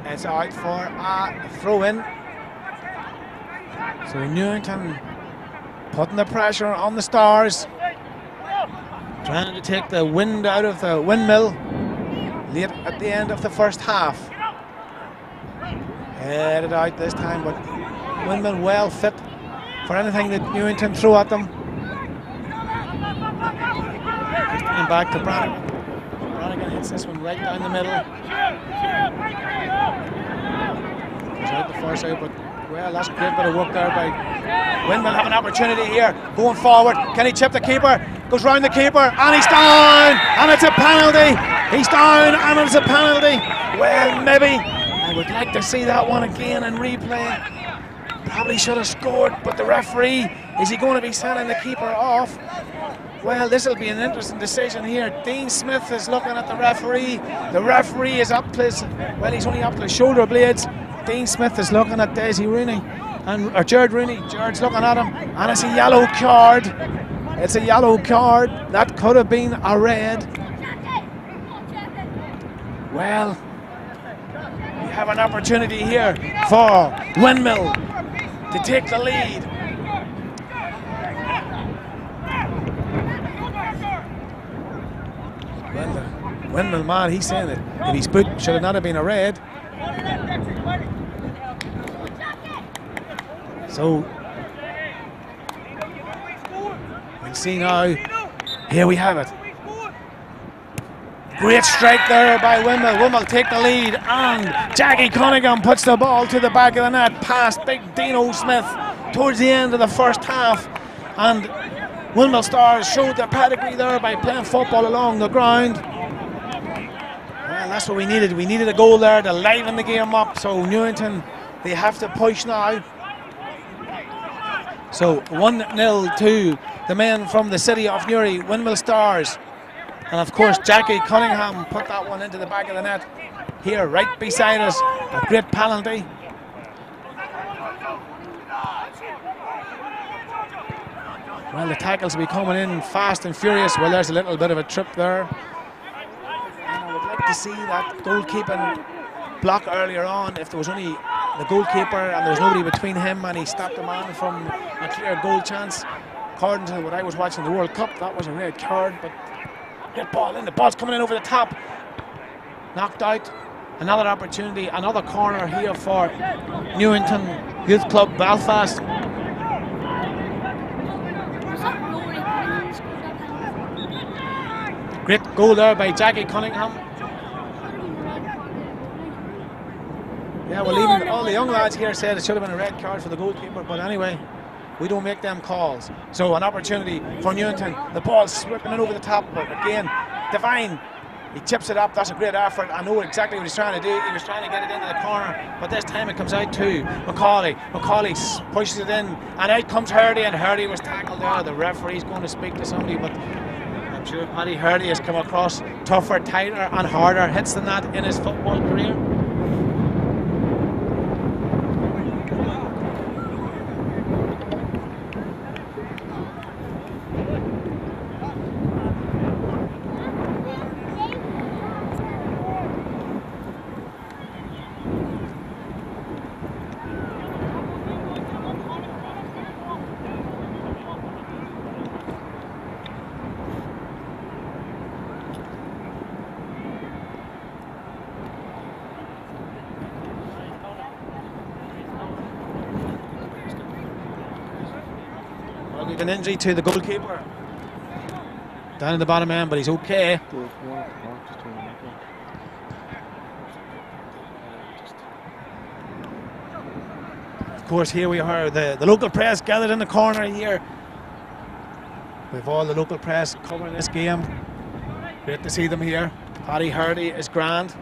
it's out for a throw in. So Newington putting the pressure on the Stars, trying to take the wind out of the Windmill late at the end of the first half. Headed out this time, but Windmill well fit for anything that Newington threw at them. And back to Brannigan. Brannigan hits this one right down the middle. He's out the far side, but well, that's a great bit of work there by Windmill. Have an opportunity here, going forward. Can he chip the keeper? Goes round the keeper, and he's down, and it's a penalty. He's down, and it's a penalty. Well, maybe I would like to see that one again in replay. Probably should have scored, but the referee, is he going to be sending the keeper off? Well, this will be an interesting decision here. Dean Smith is looking at the referee. The referee is up to his, well, he's only up to his shoulder blades. Dean Smith is looking at Daisy Rooney, or Jared Rooney. Jared's looking at him, and it's a yellow card. It's a yellow card. That could have been a red. Well, we have an opportunity here for Windmill to take the lead. Well, the Windmill man, he's saying that if he's boot, should it not have been a red? So we'll see now. Here we have it. Great strike there by Windmill. Windmill take the lead, and Jackie Cunningham puts the ball to the back of the net past big Dino Smith towards the end of the first half. And Windmill Stars showed their pedigree there by playing football along the ground. Well, that's what we needed. We needed a goal there to liven the game up. So Newington, they have to push now. So 1-0 to the men from the city of Newry, Windmill Stars. And of course, Jackie Cunningham put that one into the back of the net here, right beside us. A great penalty. Well, the tackles will be coming in fast and furious. Well, there's a little bit of a trip there. And I would like to see that goalkeeping block earlier on. If there was only the goalkeeper and there was nobody between him and he stopped the man from a clear goal chance. According to what I was watching the World Cup, that was a red card, but good ball in. The ball's coming in over the top. Knocked out. Another opportunity, another corner here for Newington Youth Club Belfast. Great goal there by Jackie Cunningham. Yeah, well, even all the young lads here said it should have been a red card for the goalkeeper, but anyway, we don't make them calls. So an opportunity for Newington. The ball's sweeping it over the top, but again, Devine, he chips it up. That's a great effort. I know exactly what he's trying to do. He was trying to get it into the corner, but this time it comes out to Macaulay. Macaulay pushes it in, and out comes Hurdy, and Hurdy was tackled there. The referee's going to speak to somebody, but I'm sure Paddy Hurdy has come across tougher, tighter, and harder hits than that in his football career. An injury to the goalkeeper down in the bottom end, but he's okay. Of course, here we are, the local press gathered in the corner here. We've all the local press covering this game. Great to see them here. Paddy Hurdy is grand.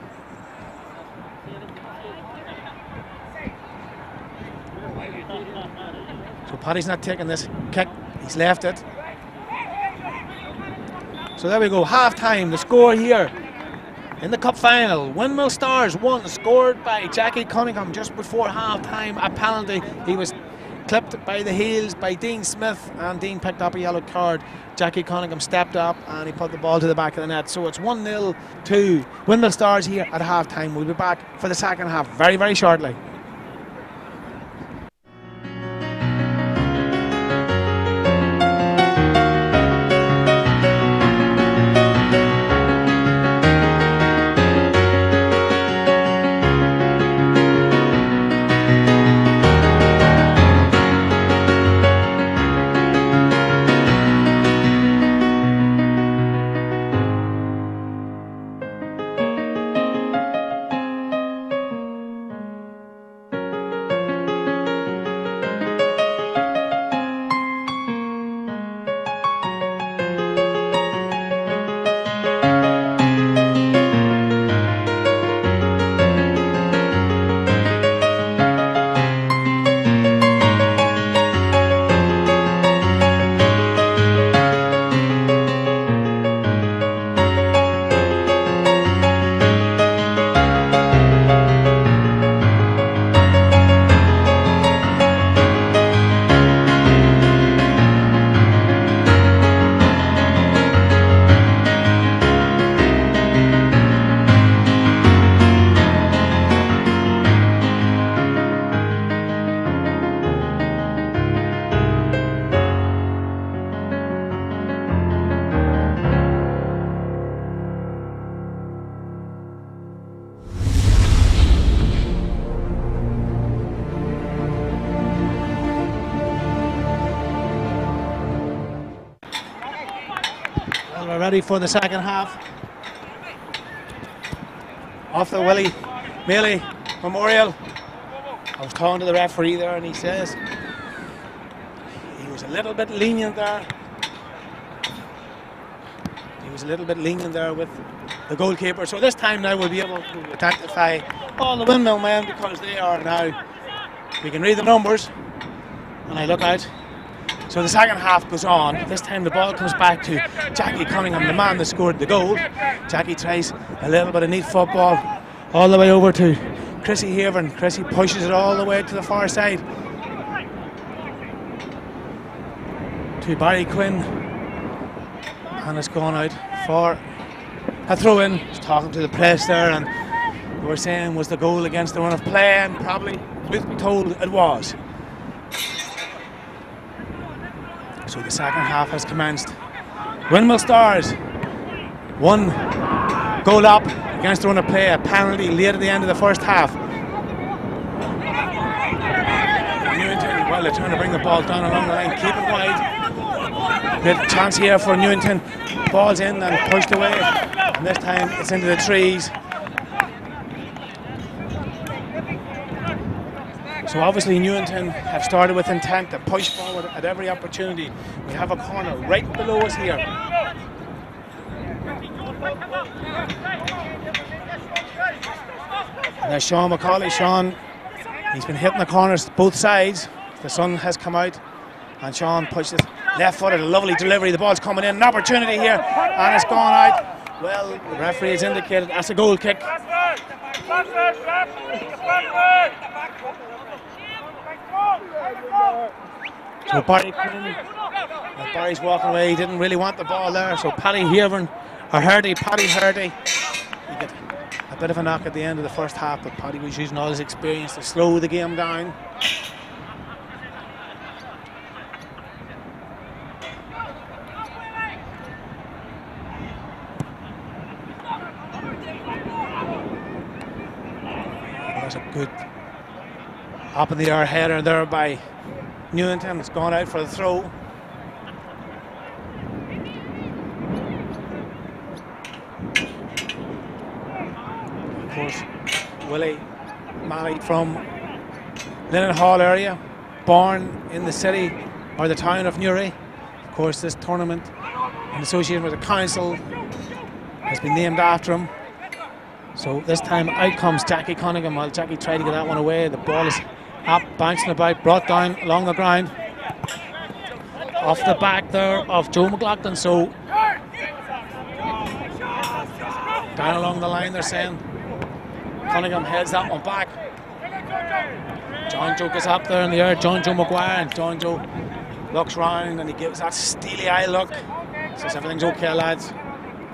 So Paddy's not taking this kick. He's left it. So there we go, half-time. The score here in the cup final. Windmill Stars 1, scored by Jackie Cunningham just before half-time. A penalty. He was clipped by the heels by Dean Smith, and Dean picked up a yellow card. Jackie Cunningham stepped up and he put the ball to the back of the net. So it's 1-0 to Windmill Stars here at half-time. We'll be back for the second half very, very shortly. ready for the second half. Off the Willie Maley Memorial. I was talking to the referee there, and he says he was a little bit lenient there. He was a little bit lenient there with the goalkeeper. So this time now we'll be able to identify all the Windmill men, because they are now, we can read the numbers, and I look out. So the second half goes on. This time the ball comes back to Jackie Cunningham, the man that scored the goal. Jackie tries a little bit of neat football all the way over to Chrissy Haven. Chrissy pushes it all the way to the far side to Barry Quinn, and it's gone out for a throw in. He's talking to the press there, and they were saying, was the goal against the run of play? And probably, truth be told, it was. So the second half has commenced. Windmill Stars, 1 goal up against the run of play, a penalty late at the end of the first half. Newington, well, they're trying to bring the ball down along the line, keep it wide. Good chance here for Newington. Ball's in and pushed away, and this time it's into the trees. So obviously Newington have started with intent to push forward at every opportunity. We have a corner right below us here. And there's Sean McCauley. Sean, he's been hitting the corners both sides. The sun has come out, and Sean pushes left footed, a lovely delivery. The ball's coming in, an opportunity here, and it's gone out. Well, the referee has indicated that's a goal kick. So Barry Quinn, Barry's walking away. He didn't really want the ball there. So Paddy Hurdy, he got a bit of a knock at the end of the first half, but Paddy was using all his experience to slow the game down. That's a good up in the air header there by Newington. It's gone out for the throw. Of course, Willie Maley from Lennon Hall area, born in the city or the town of Newry. Of course, this tournament in association with the council has been named after him. So this time out comes Jackie Cunningham. While Jackie tried to get that one away, the ball is up, bouncing about, brought down along the ground off the back there of Joe McLaughlin. So down along the line, they're saying Cunningham heads that one back. John Joe gets up there in the air, John Joe McGuire, and John Joe looks round and he gives that steely eye look. Says everything's okay, lads.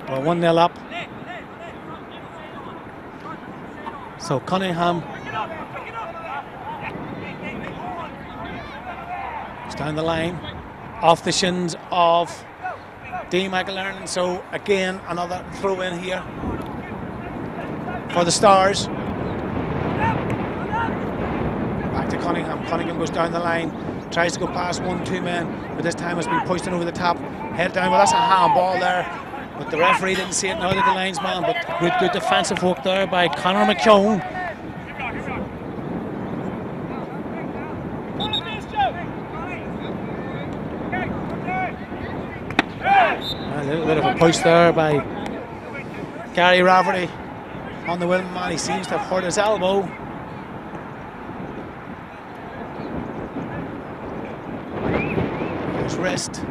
We're 1-0 up. So Cunningham is down the line, off the shins of D. McIlern. So again, another throw in here for the Stars. Back to Cunningham. Cunningham goes down the line, tries to go past 1-2 men, but this time has been pushed in over the top, head down. Well, that's a handball there, but the referee didn't see it, neither did the linesman. But good defensive work there by Conor McKeown. A little bit of a push there by Gary Rafferty on the Windmill man. He seems to have hurt his elbow. His wrist.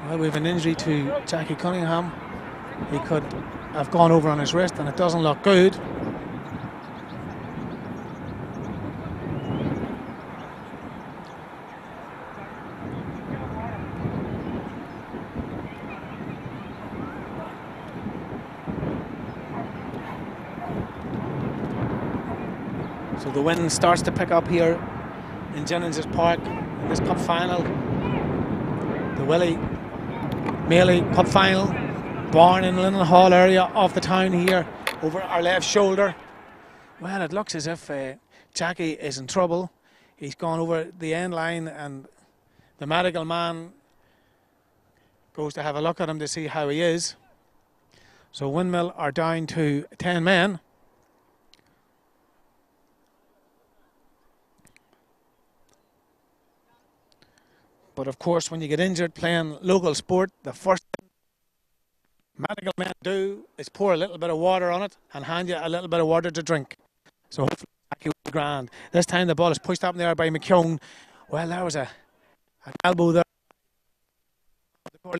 Well, we have an injury to Jackie Cunningham. He could have gone over on his wrist, and it doesn't look good. So the wind starts to pick up here in Jennings Park in this cup final. The Willie Maley Cup final, born in Lennon Hall area of the town here, over our left shoulder. Well, it looks as if Jackie is in trouble. He's gone over the end line and the medical man goes to have a look at him to see how he is. So Windmill are down to 10 men. But of course, when you get injured playing local sport, the first thing medical men do is pour a little bit of water on it and hand you a little bit of water to drink. So hopefully Jackie will be grand. This time the ball is pushed up in the air by McKeown. Well, there was an elbow there. The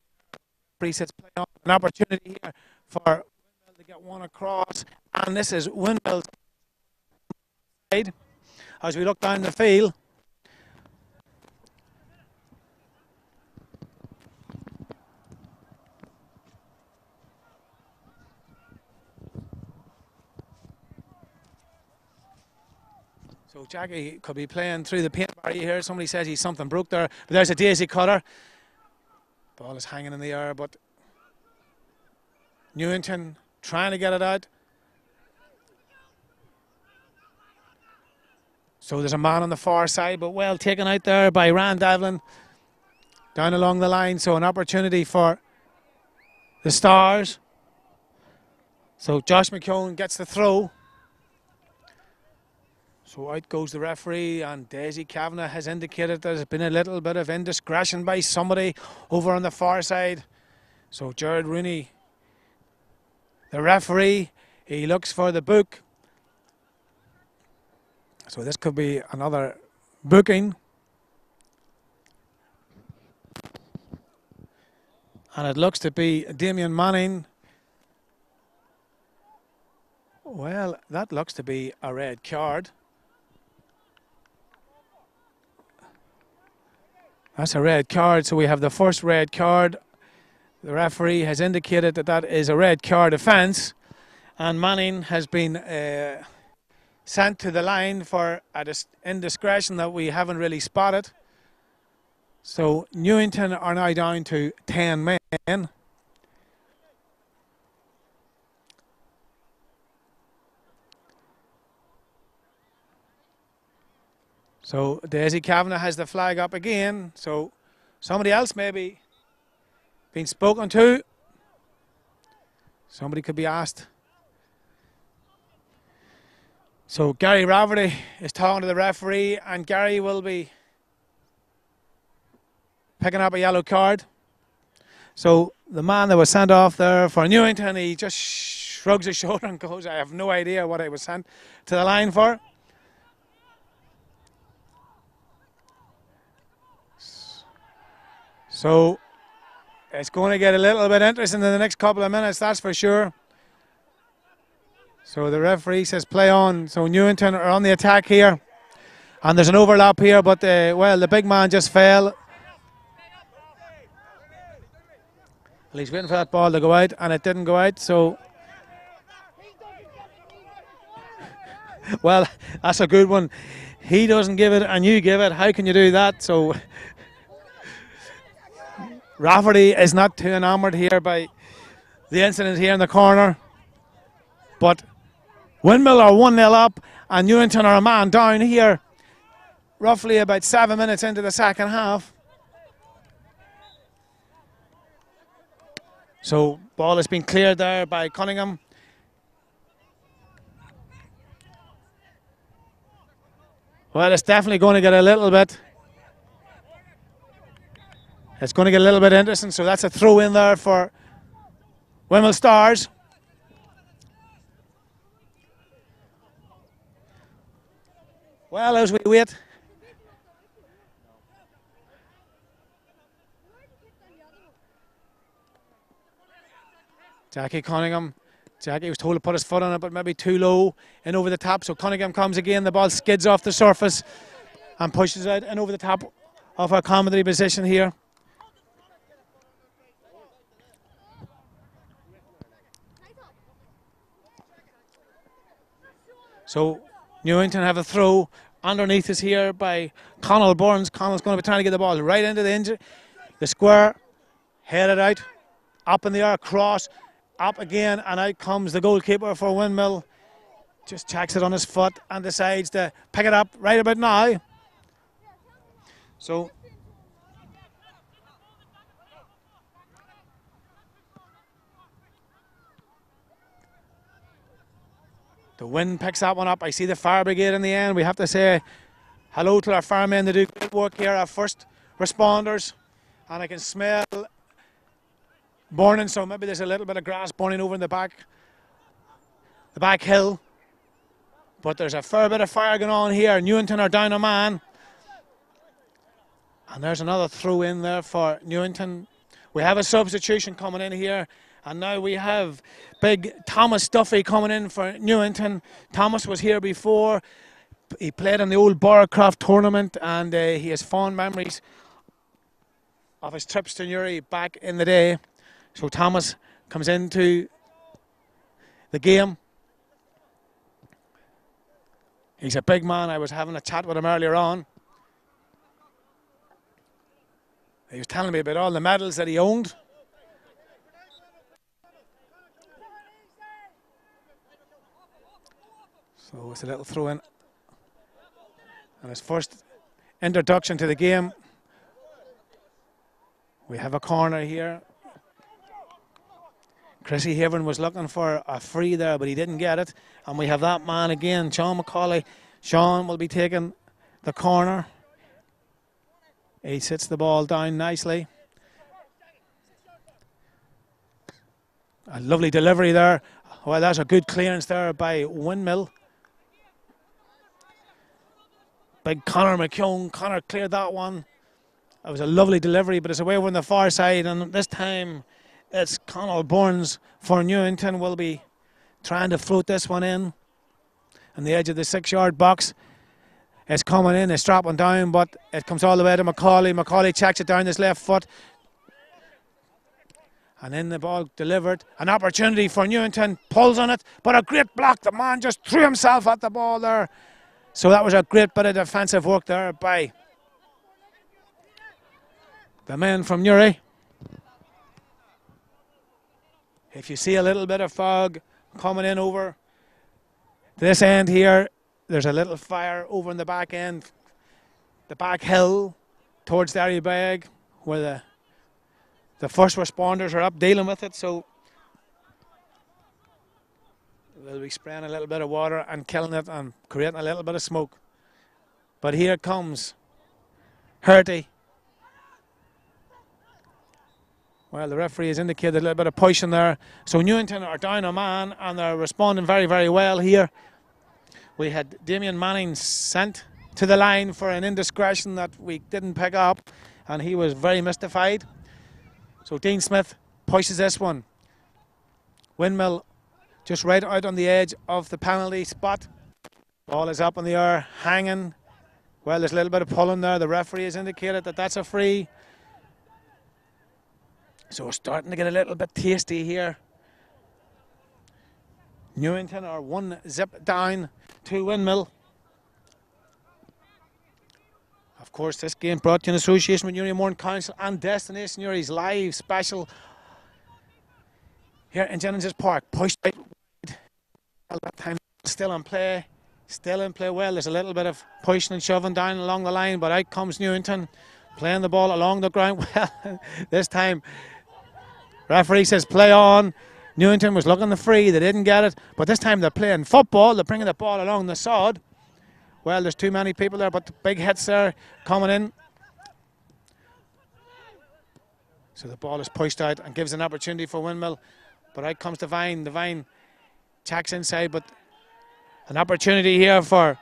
referee says play on. An opportunity here for Windmill to get one across. And this is Windmill's side as we look down the field. So Jackie could be playing through the paint barrier here. Somebody says he's something broke there. But there's a daisy cutter. Ball is hanging in the air, but Newington trying to get it out. So there's a man on the far side, but well taken out there by Rand Devlin. Down along the line, so an opportunity for the Stars. So Josh McKeown gets the throw. So out goes the referee, and Daisy Kavanagh has indicated there's been a little bit of indiscretion by somebody over on the far side. So Jared Rooney, the referee, he looks for the book. So this could be another booking. And it looks to be Damien Manning. Well, that looks to be a red card. That's a red card, so we have the first red card. The referee has indicated that that is a red card offence, and Manning has been sent to the line for an indiscretion that we haven't really spotted. So Newington are now down to 10 men. So Daisy Kavanagh has the flag up again. So somebody else maybe being spoken to. Somebody could be asked. So Gary Rafferty is talking to the referee, and Gary will be picking up a yellow card. So the man that was sent off there for Newington, he just shrugs his shoulder and goes, I have no idea what I was sent to the line for. So it's going to get a little bit interesting in the next couple of minutes, that's for sure. So the referee says play on. So Newington are on the attack here. And there's an overlap here, but well, the big man just fell. Well, he's waiting for that ball to go out, and it didn't go out, so... Well, that's a good one. He doesn't give it, and you give it. How can you do that? So... Rafferty is not too enamoured here by the incident here in the corner. But Windmill are 1-0 up, and Newington are a man down here. Roughly about 7 minutes into the second half. So ball has been cleared there by Cunningham. Well, it's definitely going to get a little bit... It's going to get a little bit interesting, so that's a throw in there for Windmill Stars. Well, as we wait. Jackie Cunningham. Jackie was told to put his foot on it, but maybe too low and over the top. So Cunningham comes again. The ball skids off the surface and pushes out and over the top of our commentary position here. So Newington have a throw underneath us here by Connell Burns. Connell's going to be trying to get the ball right into the square, headed out, up in the air, cross, up again, and out comes the goalkeeper for Windmill. Just checks it on his foot and decides to pick it up right about now. So the wind picks that one up. I see the fire brigade in the end. We have to say hello to our firemen. They do great work here, our first responders. And I can smell burning, so maybe there's a little bit of grass burning over in the back hill. But there's a fair bit of fire going on here. Newington are down a man. And there's another throw in there for Newington. We have a substitution coming in here. And now we have big Thomas Duffy coming in for Newington. Thomas was here before. He played in the old Barrowcroft tournament, and he has fond memories of his trips to Newry back in the day. So Thomas comes into the game. He's a big man. I was having a chat with him earlier on. He was telling me about all the medals that he owned. So it's a little throw in. And his first introduction to the game. We have a corner here. Chrissy Haven was looking for a free there, but he didn't get it. And we have that man again, Sean McCauley. Sean will be taking the corner. He sits the ball down nicely. A lovely delivery there. Well, that's a good clearance there by Windmill. Big Conor McKeown. Conor cleared that one. It was a lovely delivery, but it's away over on the far side, and this time it's Conall Burns for Newington. Will be trying to float this one in on the edge of the 6-yard box. It's coming in, it's dropping down, but it comes all the way to McCauley. McCauley checks it down his left foot. And then the ball delivered. An opportunity for Newington, pulls on it, but a great block. The man just threw himself at the ball there. So that was a great bit of defensive work there by the men from Newry. If you see a little bit of fog coming in over this end here, there's a little fire over in the back end, the back hill towards Derry Bag, where the first responders are up dealing with it. So they'll be spraying a little bit of water and killing it and creating a little bit of smoke. But here comes Hurty. Well, the referee has indicated a little bit of pushing there. So Newington are down a man and they're responding very, very well here. We had Damien Manning sent to the line for an indiscretion that we didn't pick up, and he was very mystified. So Dean Smith pushes this one. Windmill just right out on the edge of the penalty spot. Ball is up in the air, hanging. Well, there's a little bit of pulling there. The referee has indicated that that's a free. So we're starting to get a little bit tasty here. Newington are 1 zip down to Windmill. Of course, this game brought to you in association with Newry Morn Council and Destination Newry's live special here in Jennings Park. Pushed right that time, still in play. Still in play. Well, there's a little bit of pushing and shoving down along the line, but out comes Newington, playing the ball along the ground. Well, this time, referee says play on. Newington was looking the free, they didn't get it, but this time they're playing football. They're bringing the ball along the sod. Well, there's too many people there, but the big hits there coming in. So the ball is pushed out and gives an opportunity for Windmill, but out comes Devine. Devine checks inside, but an opportunity here for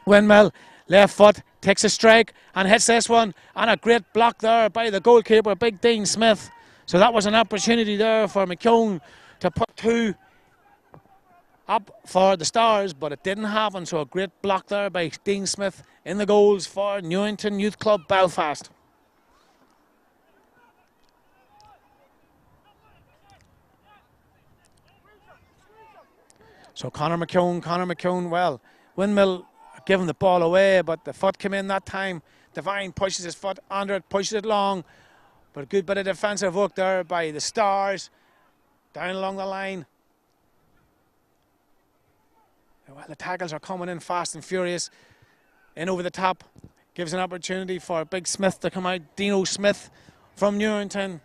Windmill. Left foot takes a strike and hits this one, and a great block there by the goalkeeper, big Dean Smith. So that was an opportunity there for McKeown to put 2 up for the Stars, but it didn't happen. So a great block there by Dean Smith in the goals for Newington Youth Club Belfast. So Conor McKeown, well, Windmill giving the ball away, but the foot came in that time. Devine pushes his foot under it, pushes it long. But a good bit of defensive work there by the Stars. Down along the line. Well, the tackles are coming in fast and furious. In over the top. Gives an opportunity for Big Smith to come out. Dino Smith from Newington.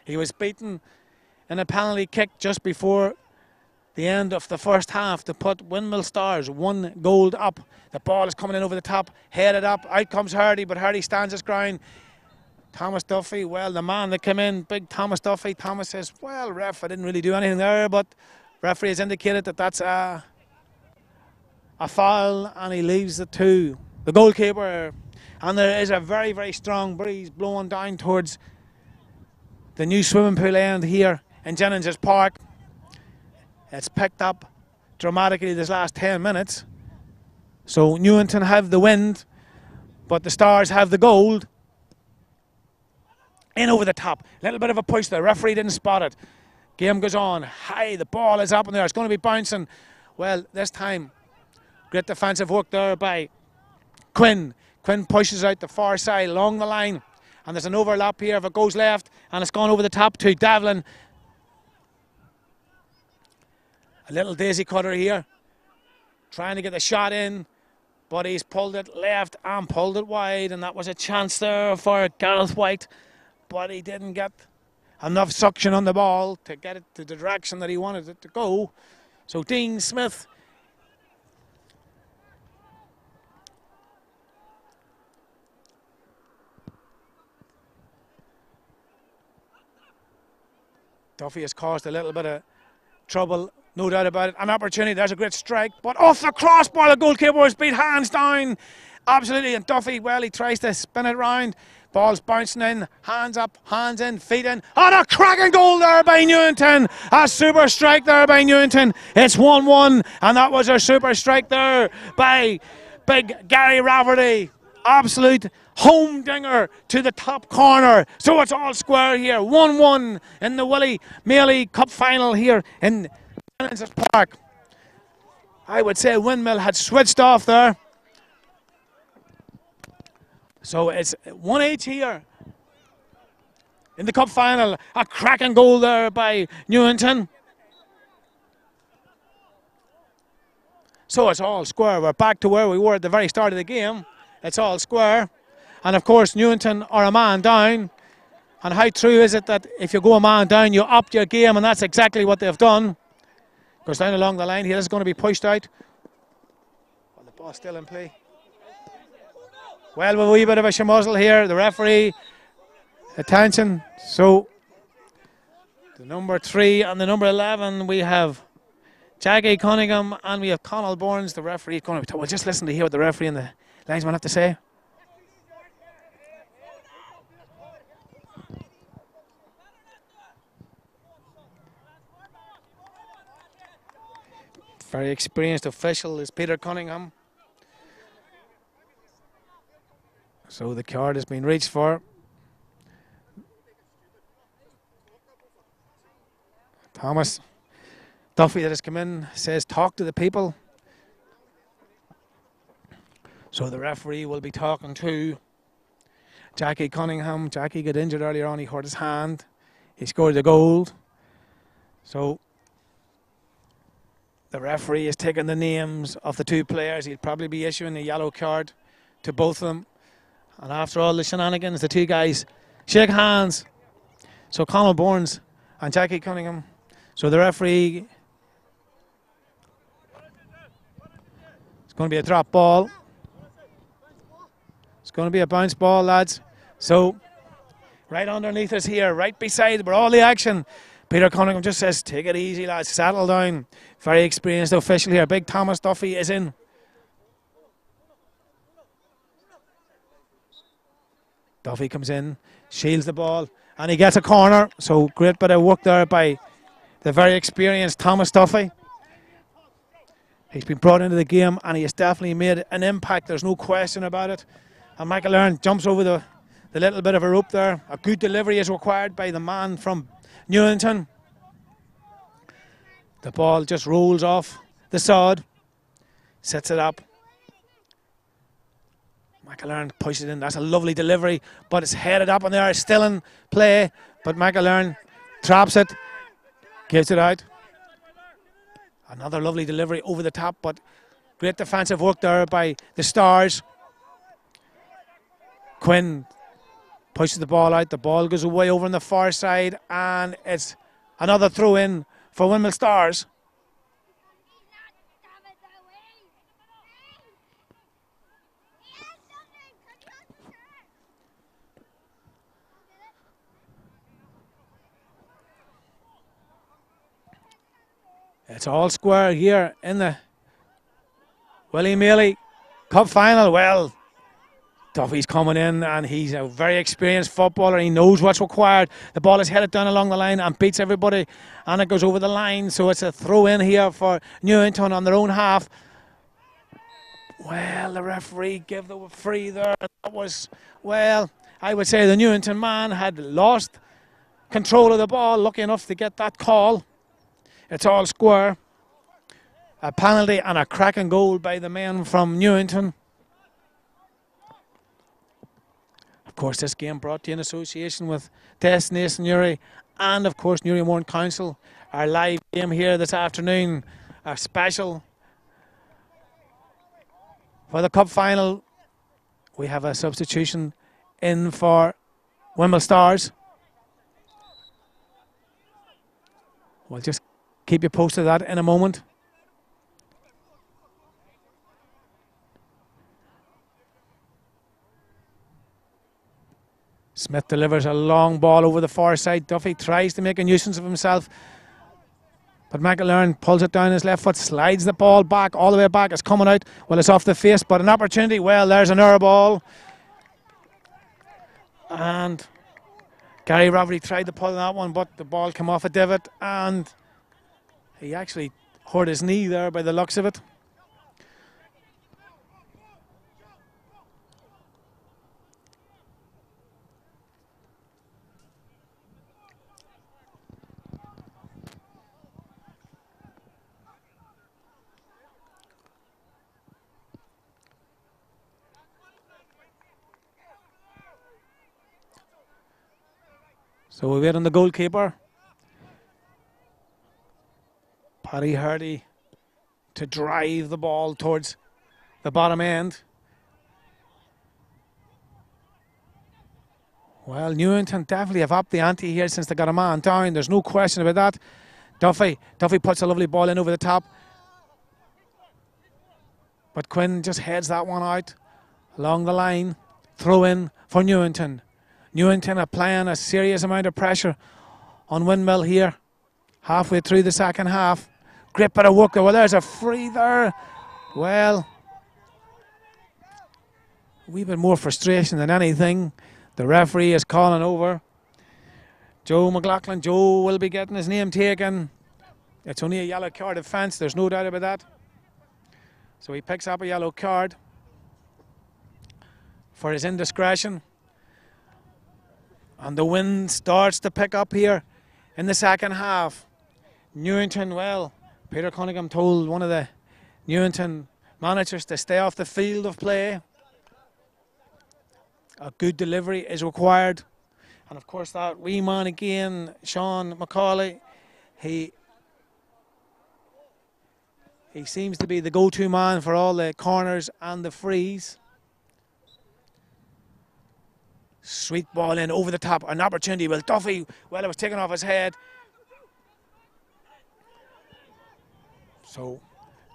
He was beaten in a penalty kick just before the end of the first half to put Windmill Stars 1 goal up. The ball is coming in over the top, headed up. Out comes Hardy, but Hardy stands his ground. Thomas Duffy, well, the man that came in, big Thomas Duffy. Thomas says, well, ref, I didn't really do anything there, but referee has indicated that that's a foul, and he leaves it to the goalkeeper. And there is a very, very strong breeze blowing down towards the new swimming pool end here in Jennings Park. It's picked up dramatically this last 10 minutes. So Newington have the wind, but the Stars have the gold. In over the top. Little bit of a push there. Referee didn't spot it. Game goes on. High. The ball is up in there. It's going to be bouncing. Well, this time, great defensive work there by Quinn. Quinn pushes out the far side along the line. And there's an overlap here if it goes left. And it's gone over the top to Devlin. A little daisy cutter here. Trying to get the shot in. But he's pulled it left and pulled it wide. And that was a chance there for Gareth White. But he didn't get enough suction on the ball to get it to the direction that he wanted it to go. So Dean Smith Duffy has caused a little bit of trouble, no doubt about it. An opportunity, there's a great strike, but off the crossbar, the goalkeeper was beat hands down. Absolutely, and Duffy, well, he tries to spin it round. Ball's bouncing in, hands up, hands in, feet in. And a cracking goal there by Newington. A super strike there by Newington. It's 1-1, and that was a super strike there by big Gary Rafferty. Absolute home dinger to the top corner. So it's all square here. 1-1 in the Willie Maley Cup final here in Jennings Park. I would say Windmill had switched off there. So it's 1-8 here in the cup final. A cracking goal there by Newington. So it's all square. We're back to where we were at the very start of the game. It's all square. And of course Newington are a man down. And how true is it that if you go a man down, you opt your game, and that's exactly what they've done. Goes down along the line here. This is going to be pushed out. Well, the ball's still in play. Well, with a wee bit of a schmozzle here, the referee, attention. So, the number 3 and the number 11, we have Jackie Cunningham and we have Conall Burns, the referee. Going to we'll just listen to hear what the referee and the linesman have to say. Very experienced official is Peter Cunningham. So the card has been reached for. Thomas Duffy that has come in says talk to the people. So the referee will be talking to Jackie Cunningham. Jackie got injured earlier on. He hurt his hand. He scored the goal. So the referee is taking the names of the 2 players. He'll probably be issuing a yellow card to both of them. And after all the shenanigans, the 2 guys shake hands. So Conall Burns and Jackie Cunningham. So the referee, it's going to be a drop ball. It's going to be a bounce ball, lads. So right underneath us here, right beside where all the action. Peter Cunningham just says, take it easy, lads, settle down. Very experienced official here. Big Thomas Duffy is in. Duffy comes in, shields the ball, and he gets a corner. So great bit of work there by the very experienced Thomas Duffy. He's been brought into the game and he has definitely made an impact. There's no question about it. And Michael Aaron jumps over the little bit of a rope there. A good delivery is required by the man from Newington. The ball just rolls off the sod, sets it up. Michael Aaron pushes it in. That's a lovely delivery, but it's headed up and there. It's still in play, but Michael Aaron traps it, gives it out. Another lovely delivery over the top, but great defensive work there by the Stars. Quinn pushes the ball out. The ball goes away over on the far side, and it's another throw in for Windmill Stars. It's all square here in the Willie Maley Cup final. Well, Duffy's coming in, and he's a very experienced footballer. He knows what's required. The ball is headed down along the line and beats everybody, and it goes over the line. So it's a throw in here for Newington on their own half. Well, the referee gave the free there. That was, well, I would say the Newington man had lost control of the ball, lucky enough to get that call. It's all square. A penalty and a cracking goal by the men from Newington. Of course, this game brought to you in association with Destination Newry and, of course, Newry Mourne Council. Our live game here this afternoon, a special for the Cup final. We have a substitution in for Windmill Stars. We'll just keep you posted of that in a moment. Smith delivers a long ball over the far side. Duffy tries to make a nuisance of himself, but McAlaren pulls it down his left foot, slides the ball back, all the way back. It's coming out. Well, it's off the face, but an opportunity. Well, there's an error ball. And Gary Rafferty tried to pull that one, but the ball came off a divot, and he actually hurt his knee there by the looks of it. So we wait on the goalkeeper, Paddy Hardy, to drive the ball towards the bottom end. Well, Newington definitely have upped the ante here since they got a man down. There's no question about that. Duffy puts a lovely ball in over the top, but Quinn just heads that one out along the line. Throw in for Newington. Newington applying a serious amount of pressure on Windmill here, halfway through the second half. Great bit of work there. Well, there's a free there. Well, a wee bit more frustration than anything. The referee is calling over. Joe McLaughlin. Joe will be getting his name taken. It's only a yellow card offence, there's no doubt about that. So he picks up a yellow card for his indiscretion. And the wind starts to pick up here in the second half. Newington, well, Peter Cunningham told one of the Newington managers to stay off the field of play. A good delivery is required. And of course that wee man again, Sean McCauley, he seems to be the go-to man for all the corners and the frees. Sweet ball in over the top, an opportunity. Well, Duffy, well, it was taken off his head. So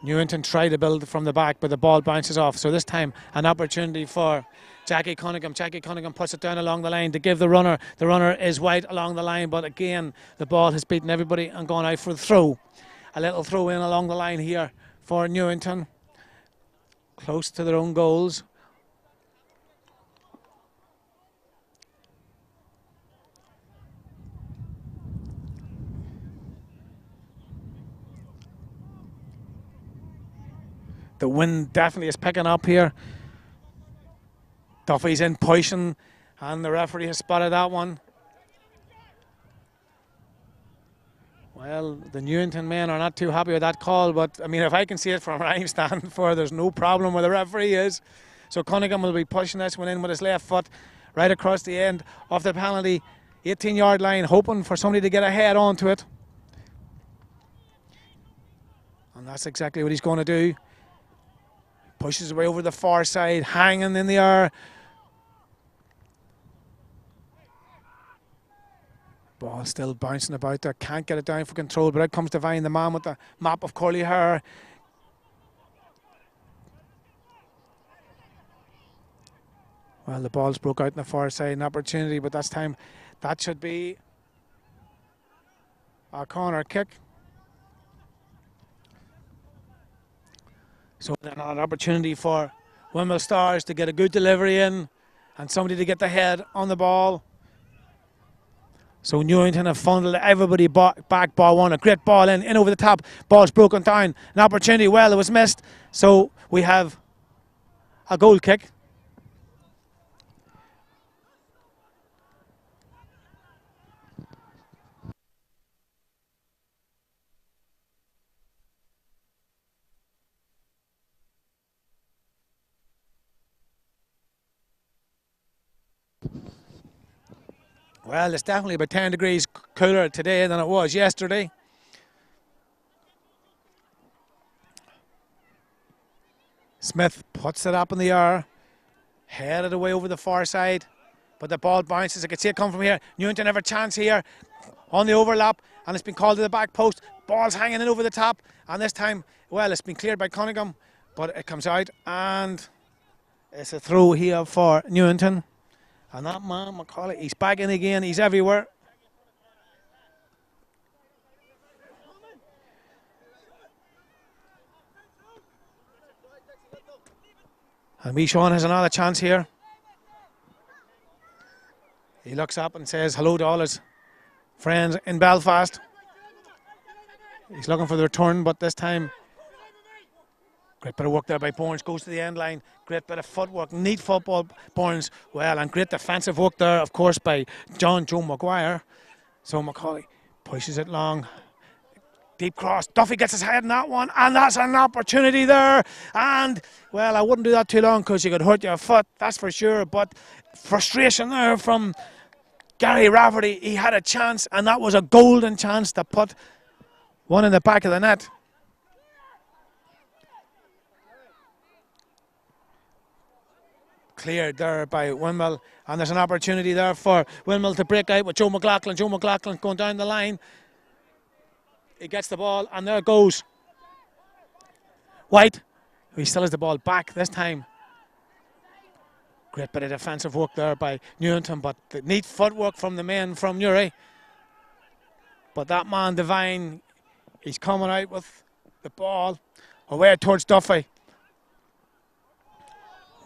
Newington tried to build from the back, but the ball bounces off. So this time, an opportunity for Jackie Cunningham. Jackie Cunningham puts it down along the line to give the runner. The runner is wide along the line, but again, the ball has beaten everybody and gone out for the throw. A little throw in along the line here for Newington, close to their own goals. The wind definitely is picking up here. Duffy's in position, and the referee has spotted that one. Well, the Newington men are not too happy with that call, but I mean, if I can see it from where I'm standing for, there's no problem where the referee is. So Cunningham will be pushing this one in with his left foot right across the end of the penalty 18-yard line, hoping for somebody to get a head onto it. that's exactly what he's going to do. Pushes away over the far side, hanging in the air. Ball still bouncing about there, can't get it down for control, but out comes Devine, the man with the map of curly hair. Well, the ball's broke out in the far side, an opportunity, but that's time. That should be a corner kick. So then an opportunity for Windmill Stars to get a good delivery in and somebody to get the head on the ball. So Newington have funneled everybody back, ball one, a great ball in over the top, ball's broken down, an opportunity, well, it was missed. So we have a goal kick. Well, it's definitely about 10 degrees cooler today than it was yesterday. Smith puts it up in the air, headed away over the far side, but the ball bounces. I can see it come from here. Newington have a chance here on the overlap, and it's been called to the back post. Ball's hanging in over the top, and this time, well, it's been cleared by Cunningham, but it comes out, and it's a throw here for Newington. And that man, McCauley, he's back in again. He's everywhere. And Michon has another chance here. He looks up and says hello to all his friends in Belfast. He's looking for the return, but this time, great bit of work there by Bournes, goes to the end line. Great bit of footwork, neat football, Bournes. Well, and great defensive work there, of course, by Joe Maguire. So McCauley pushes it long. Deep cross. Duffy gets his head in that one, and that's an opportunity there. And, well, I wouldn't do that too long because you could hurt your foot, that's for sure. But frustration there from Gary Rafferty. He had a chance, and that was a golden chance to put one in the back of the net. Cleared there by Windmill, and there's an opportunity there for Windmill to break out with Joe McLaughlin. Joe McLaughlin going down the line. He gets the ball, and there goes White. He still has the ball back this time. Great bit of defensive work there by Newington, but the neat footwork from the men from Newry. But that man, Devine, he's coming out with the ball away towards Duffy.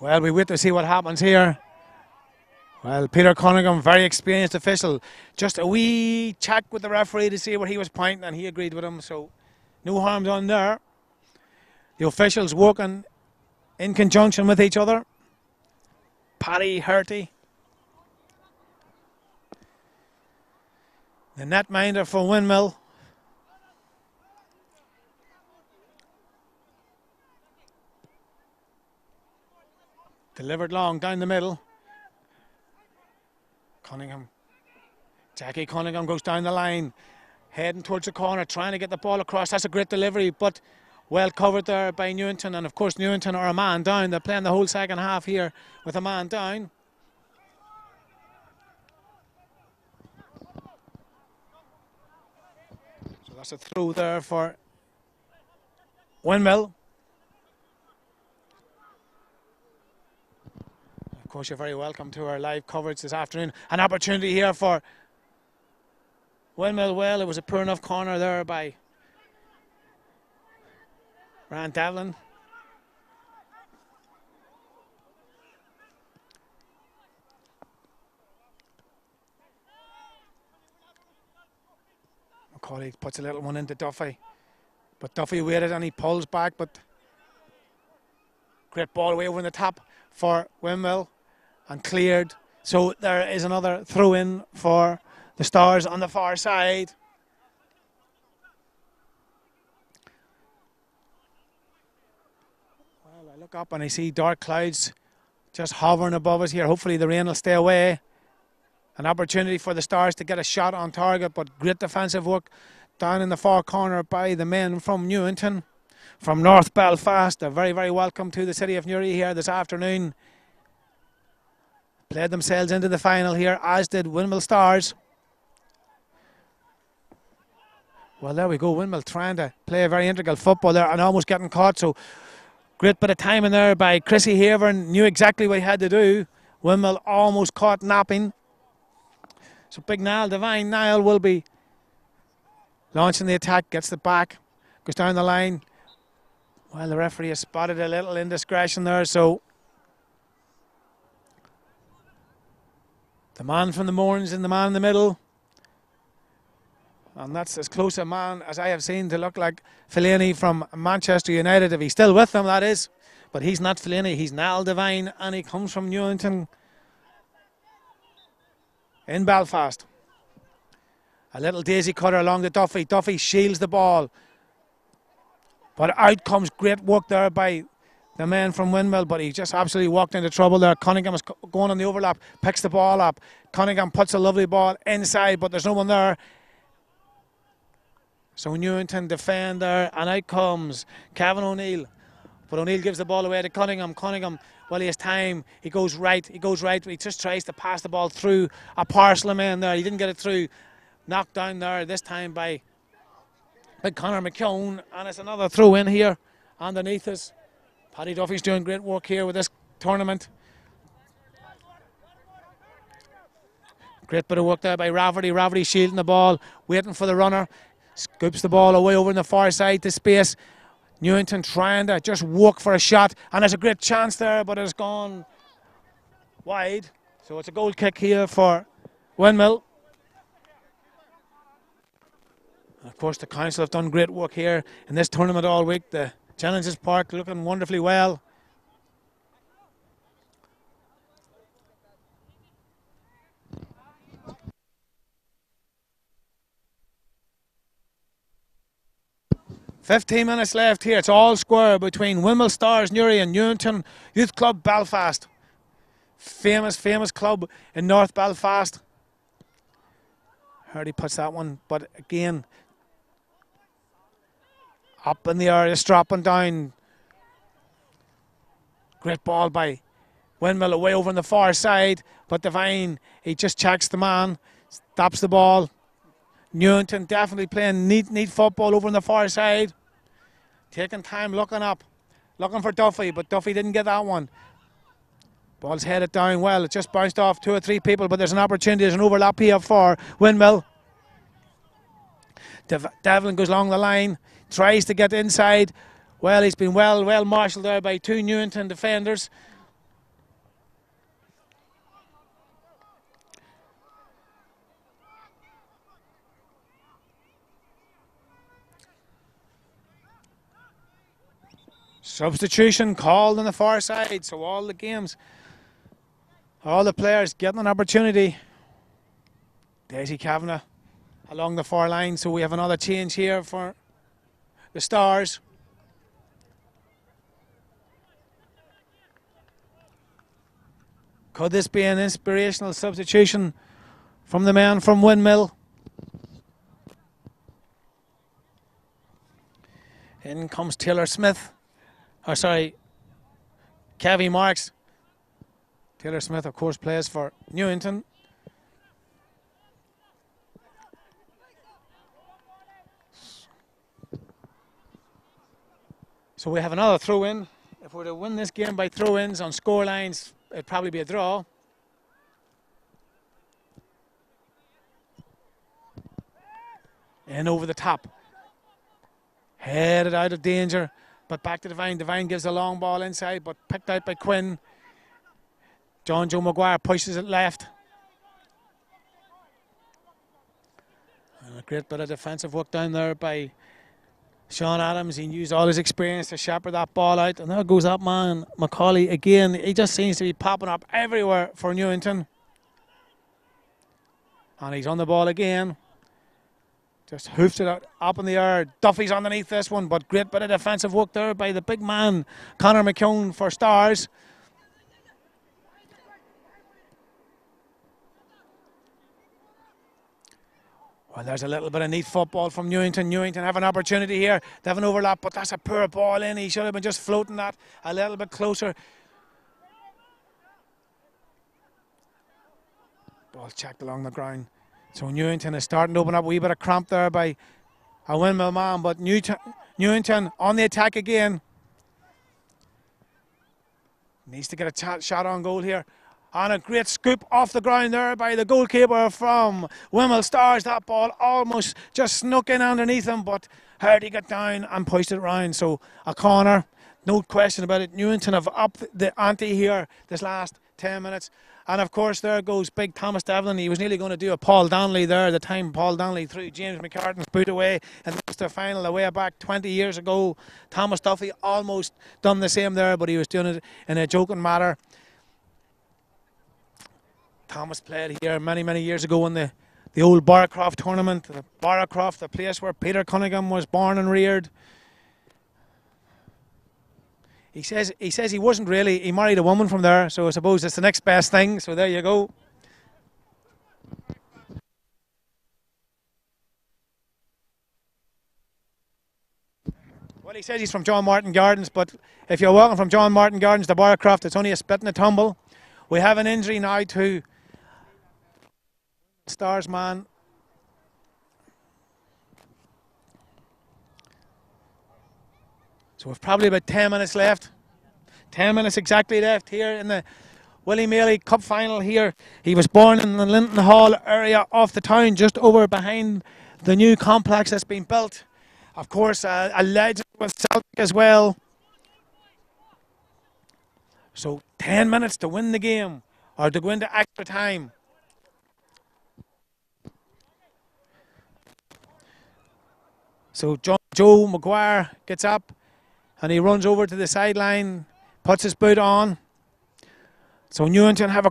Well, we wait to see what happens here. Well, Peter Cunningham, very experienced official. Just a wee check with the referee to see where he was pointing, and he agreed with him, so no harm done there. The officials working in conjunction with each other. Paddy Hurty, the netminder for Windmill. Delivered long down the middle. Cunningham. Jackie Cunningham goes down the line, heading towards the corner, trying to get the ball across. That's a great delivery, but well covered there by Newington. And of course, Newington are a man down. They're playing the whole second half here with a man down. So that's a throw there for Windmill. Of course, you're very welcome to our live coverage this afternoon. An opportunity here for Windmill. Well, it was a poor enough corner there by Rand Devlin. McCauley puts a little one into Duffy, but Duffy waited and he pulls back, but great ball away over in the top for Windmill. And cleared. So there is another throw in for the Stars on the far side. Well, I look up and I see dark clouds just hovering above us here. Hopefully the rain will stay away. An opportunity for the Stars to get a shot on target, but great defensive work down in the far corner by the men from Newington. from North Belfast. They're very, very welcome to the city of Newry here this afternoon. Played themselves into the final here, as did Windmill Stars. Well, there we go. Windmill trying to play a very integral football there and almost getting caught. So great bit of time in there by Chrissy Havern. Knew exactly what he had to do. Windmill almost caught napping. So big Niall Devine. Niall will be launching the attack. Gets the back. Goes down the line. Well, the referee has spotted a little indiscretion there. So the man from the Mourns and the man in the middle. And that's as close a man as I have seen to look like Fellaini from Manchester United. If he's still with them, that is. But he's not Fellaini, he's Niall Devine, and he comes from Newington in Belfast. A little daisy cutter along the Duffy. Duffy shields the ball. But out comes great work there by the man from Windmill, but he just absolutely walked into trouble there. Cunningham is going on the overlap, picks the ball up. Cunningham puts a lovely ball inside, but there's no one there. So Newington defend there, and out comes Kevin O'Neill. But O'Neill gives the ball away to Cunningham. Cunningham, well, he has time. He goes right. He just tries to pass the ball through a parcel of men there. He didn't get it through. Knocked down there this time by Conor McKeown. And it's another throw in here underneath us. Paddy Duffy's doing great work here with this tournament. Great bit of work there by Rafferty. Rafferty shielding the ball, waiting for the runner. Scoops the ball away over on the far side to space. Newington trying to just walk for a shot, and there's a great chance there, but it's gone wide. So it's a goal kick here for Windmill. And of course the council have done great work here in this tournament all week. The Challenges Park looking wonderfully well. .15 minutes left here. It's all square between Windmill Stars Newry and Newington Youth Club Belfast. Famous club in North Belfast. Heard he puts that one, but again, up in the air, just dropping down. Great ball by Windmill away over on the far side, but Devine, he just checks the man, stops the ball. Newington definitely playing neat football over on the far side. Taking time, looking up, looking for Duffy, but Duffy didn't get that one. Ball's headed down well. It just bounced off 2 or 3 people, but there's an opportunity. There's an overlap here for Windmill. Devlin goes along the line, tries to get inside. Well, he's been well marshalled there by 2 Newington defenders. Substitution called on the far side, so all the games, all the players getting an opportunity. Daisy Kavanagh along the far line, so we have another change here for the Stars. Could this be an inspirational substitution from the man from Windmill? In comes Taylor Smith. Oh, sorry, Kevy Marks. Taylor Smith, of course, plays for Newington. So we have another throw-in. If we're to win this game by throw-ins on score lines, it'd probably be a draw. In over the top. Headed out of danger. But back to Devine. Devine gives a long ball inside, but picked out by Quinn. John Joe Maguire pushes it left. And a great bit of defensive work down there by Sean Adams. He used all his experience to shepherd that ball out. And there goes that man, Macaulay, again. He just seems to be popping up everywhere for Newington. And he's on the ball again. Just hoofs it out, up in the air. Duffy's underneath this one, but great bit of defensive work there by the big man, Conor McKeown for Stars. Well, there's a little bit of neat football from Newington. Newington have an opportunity here. They have an overlap, but that's a poor ball in. He should have been just floating that a little bit closer. Ball checked along the ground. So Newington is starting to open up a wee bit of cramp there by a Windmill man, but Newington on the attack again. Needs to get a shot on goal here. And a great scoop off the ground there by the goalkeeper from Windmill Stars. That ball almost just snuck in underneath him, but Hardy got down and pushed it round. So a corner, no question about it. Newington have upped the ante here this last 10 minutes. And of course there goes big Thomas Devlin. He was nearly going to do a Paul Donnelly there, the time Paul Donnelly threw James McCartan's boot away in the Ulster final away back 20 years ago. Thomas Duffy almost done the same there, but he was doing it in a joking manner. Thomas played here many years ago in the old Barracroft tournament. The Barracroft, the place where Peter Cunningham was born and reared. He says he wasn't really, he married a woman from there, so I suppose it's the next best thing, so there you go. Well, he says he's from John Martin Gardens, but if you're walking from John Martin Gardens to Barracroft, it's only a spit and a tumble. We have an injury now to Stars man. So we've probably about 10 minutes left. 10 minutes exactly left here in the Willie Maley Cup final here. He was born in the Linton Hall area of the town, just over behind the new complex that's been built. Of course, a legend with Celtic as well. So 10 minutes to win the game, or to go into extra time. So Joe Maguire gets up and he runs over to the sideline, puts his boot on. So Newington have a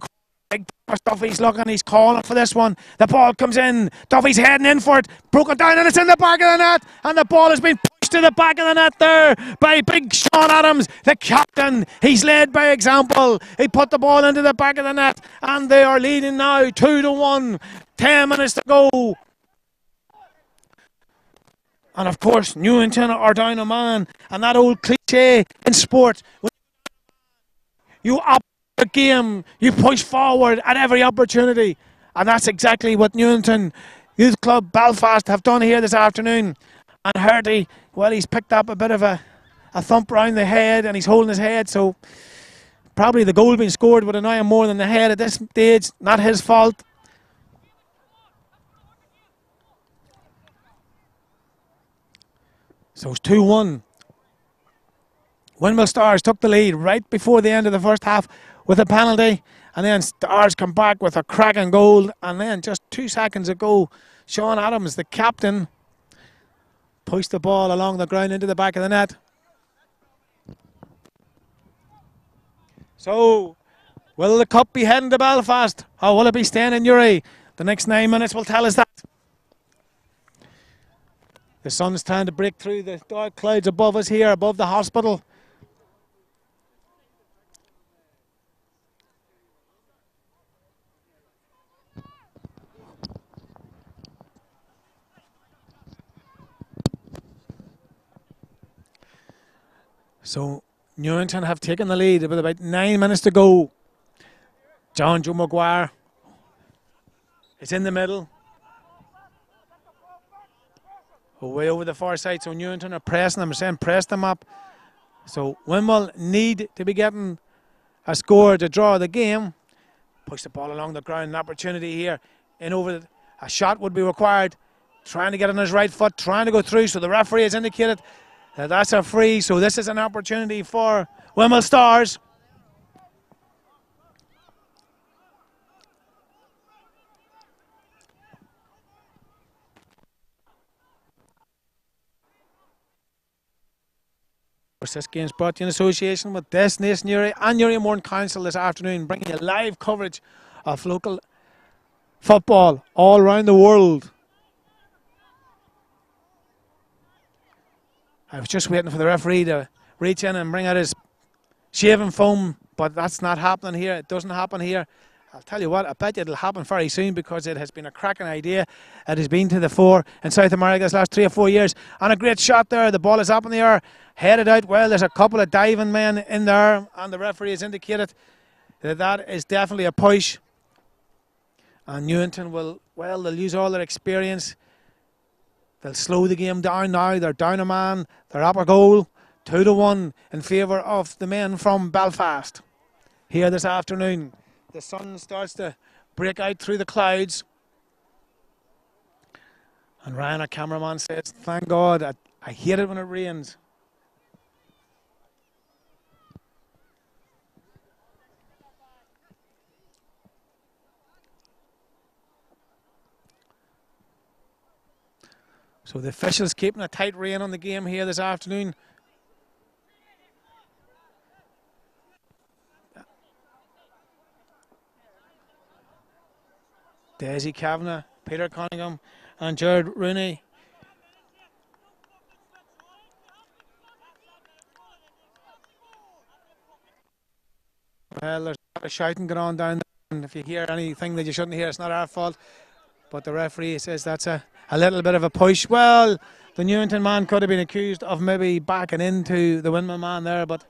big Duffy's looking, he's calling for this one. The ball comes in, Duffy's heading in for it, broken down, and it's in the back of the net, and the ball has been pushed to the back of the net there by big Sean Adams, the captain. He's led by example. He put the ball into the back of the net, and they are leading now 2-1. 10 minutes to go. And of course, Newington are down a man. And that old cliche in sport, you up the game, you push forward at every opportunity. And that's exactly what Newington Youth Club Belfast have done here this afternoon. And Hardy, well, he's picked up a bit of a thump round the head, and he's holding his head. So probably the goal being scored would annoy him more than the head at this stage. Not his fault. So it's 2-1. Windmill Stars took the lead right before the end of the first half with a penalty. And then Stars come back with a cracking goal. And then just 2 seconds ago, Sean Adams, the captain, pushed the ball along the ground into the back of the net. So, will the cup be heading to Belfast, or will it be staying in Newry? The next 9 minutes will tell us that. The sun's trying to break through the dark clouds above us here, above the hospital. So Newington have taken the lead with about 9 minutes to go. Joe Maguire is in the middle. Way over the far side, so Newington are pressing them, saying press them up. So Windmill need to be getting a score to draw the game. Push the ball along the ground, an opportunity here. In over, a shot would be required. Trying to get on his right foot, trying to go through, so the referee has indicated that that's a free. So this is an opportunity for Windmill Stars. This game is brought to you in association with Destination Newry and Newry Mourne Council this afternoon, bringing you live coverage of local football all around the world. I was just waiting for the referee to reach in and bring out his shaving foam, but that's not happening here. It doesn't happen here I'll tell you what, I bet you it'll happen very soon because it has been a cracking idea. It has been to the fore in South America this last 3 or 4 years. And a great shot there. The ball is up in the air, headed out. Well, there's a couple of diving men in there, and the referee has indicated that that is definitely a push. And Newington will, well, they'll use all their experience. They'll slow the game down now. They're down a man. They're up a goal. 2-1 in favour of the men from Belfast. Here this afternoon, the sun starts to break out through the clouds. And Ryan, our cameraman, says, thank God, I hate it when it rains. So the officials keeping a tight rein on the game here this afternoon. Daisy Kavanagh, Peter Cunningham and Jared Rooney. Well, there's a lot of shouting going on down there, and if you hear anything that you shouldn't hear, it's not our fault. But the referee says that's a little bit of a push. Well, the Newington man could have been accused of maybe backing into the Windmill man there, but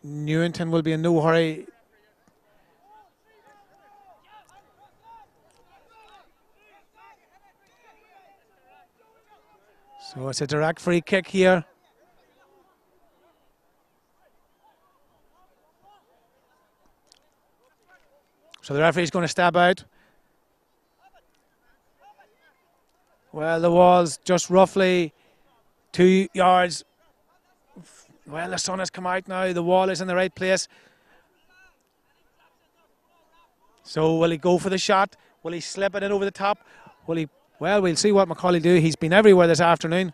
Newington will be in no hurry. So it's a direct free kick here. So the referee's going to step out. Well, the wall's just roughly 2 yards. Well, the sun has come out now. The wall is in the right place. So will he go for the shot? Will he slip it in over the top? Will he? Well, we'll see what Macaulay do. He's been everywhere this afternoon.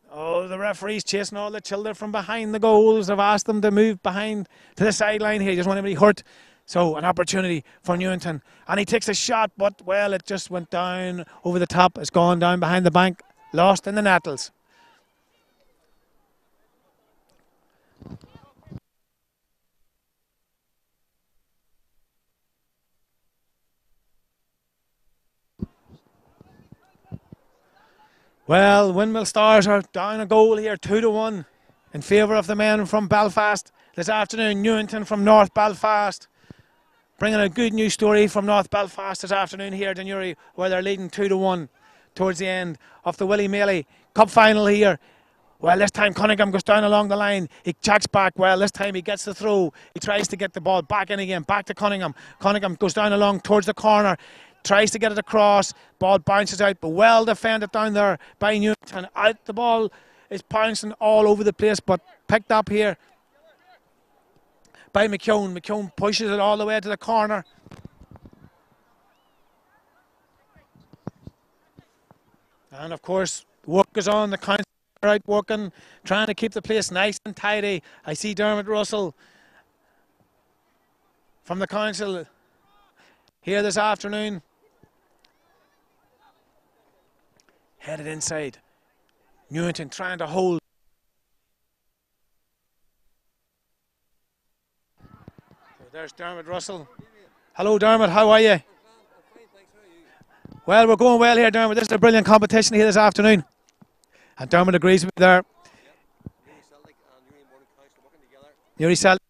Oh, the referee's chasing all the children from behind the goals. I've asked them to move behind to the sideline here. He doesn't want anybody hurt. So an opportunity for Newington. And he takes a shot, but, well, it just went down over the top. It's gone down behind the bank. Lost in the nettles. Well, Windmill Stars are down a goal here, 2-1 in favour of the men from Belfast this afternoon. Newington from North Belfast, bringing a good news story from North Belfast this afternoon here at Newry, where they're leading 2-1 towards the end of the Willie Maley Cup final here. Well, this time Cunningham goes down along the line. He checks back. Well, this time he gets the throw. He tries to get the ball back in again, back to Cunningham. Cunningham goes down along towards the corner. Tries to get it across, ball bounces out, but well defended down there by Newington. Out, the ball is bouncing all over the place, but picked up here by McKeown. McKeown pushes it all the way to the corner. And of course, work is on. The council are out working, trying to keep the place nice and tidy. I see Dermot Russell from the council here this afternoon. Headed inside. Newington trying to hold. So there's Dermot Russell. Hello Dermot, how are you? I'm fine, thanks. How are you? Well, we're going well here, Dermot. This is a brilliant competition here this afternoon. And Dermot agrees with me there. Newry Celtic and Newry Morning Council working together. Newry Celtic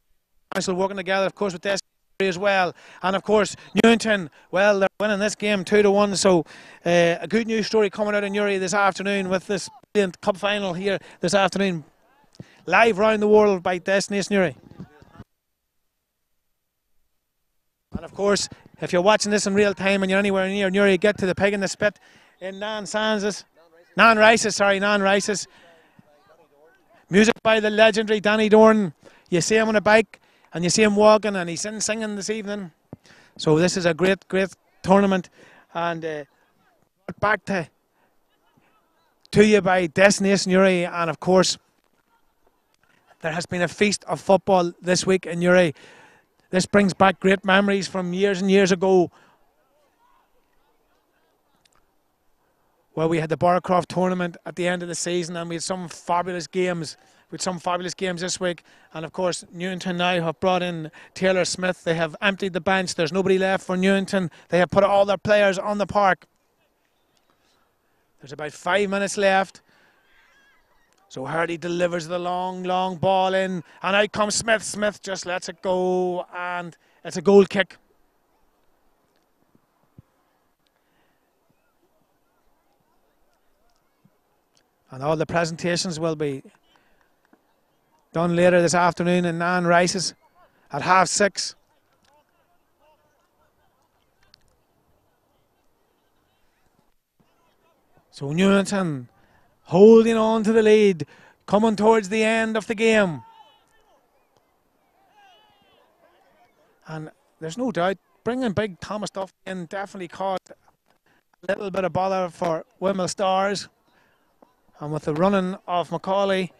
Council working together, of course, with this as well. And of course, Newington, well, they're winning this game 2-1. So a good news story coming out of Newry this afternoon with this brilliant cup final here this afternoon. Live round the world by Destination Newry. And of course, if you're watching this in real time and you're anywhere near Newry, get to the Pig in the Spit in Nan Rice's. Music by the legendary Danny Dorn. You see him on a bike and you see him walking, and he's in singing this evening. So this is a great tournament, and back to you by Destination Newry. And of course, there has been a feast of football this week in Newry. This brings back great memories from years and years ago, where we had the Barracroft tournament at the end of the season, and we had some fabulous games with some fabulous games this week. And of course, Newington now have brought in Taylor Smith. They have emptied the bench. There's nobody left for Newington. They have put all their players on the park. There's about 5 minutes left. So Hardy delivers the long ball in, and out comes Smith. Smith just lets it go, and it's a goal kick. And all the presentations will be done later this afternoon in Nan Rice's at 6:30. So Newington holding on to the lead, coming towards the end of the game. And there's no doubt, bringing big Thomas Duff in definitely caused a little bit of bother for Windmill Stars. And with the running of Macaulay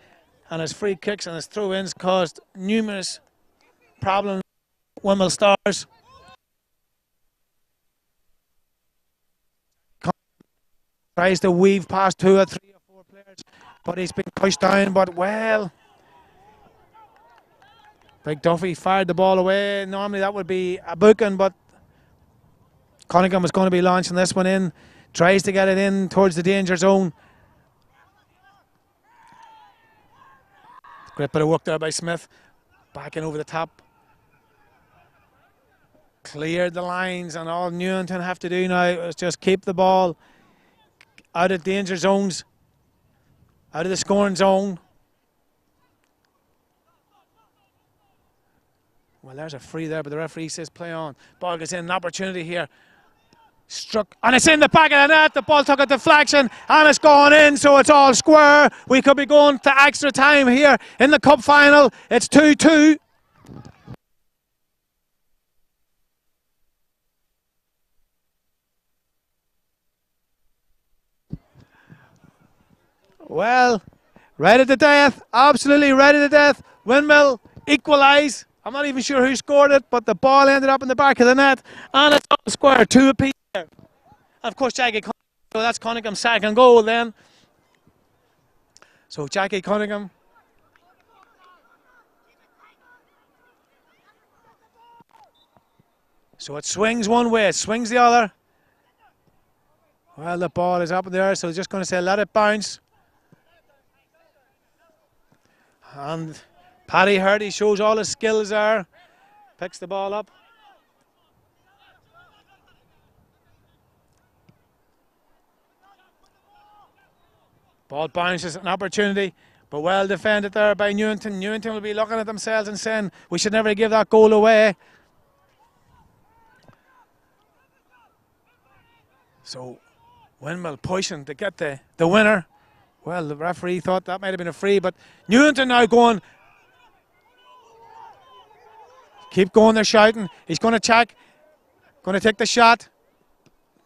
and his free kicks and his throw-ins caused numerous problems for Windmill Stars. Tries to weave past 2 or 3 or 4 players, but he's been pushed down. But well, Big Duffy fired the ball away. Normally that would be a booking, but Cunningham was going to be launching this one in. Tries to get it in towards the danger zone. Great bit of work there by Smith. Back in over the top. Cleared the lines, and all Newington have to do now is just keep the ball out of danger zones, out of the scoring zone. Well, there's a free there, but the referee says play on. Ball gets in, an opportunity here. Struck, and it's in the back of the net. The ball took a deflection, and it's gone in, so it's all square. We could be going to extra time here in the cup final. It's 2-2. Well, right at the death, absolutely right at the death. Windmill equalise. I'm not even sure who scored it, but the ball ended up in the back of the net, and it's all square, 2 apiece there. And of course, Jackie Cunningham, so that's Cunningham's second goal then. So Jackie Cunningham. So it swings one way, it swings the other. Well, the ball is up in the air, so just going to say let it bounce. And Paddy Hardy shows all his skills there. Picks the ball up. Ball bounces, an opportunity, but well defended there by Newington. Newington will be looking at themselves and saying, we should never give that goal away. So Windmill pushing to get the winner. Well, the referee thought that might have been a free, but Newington now going. Keep going, they're shouting. He's going to check. Going to take the shot.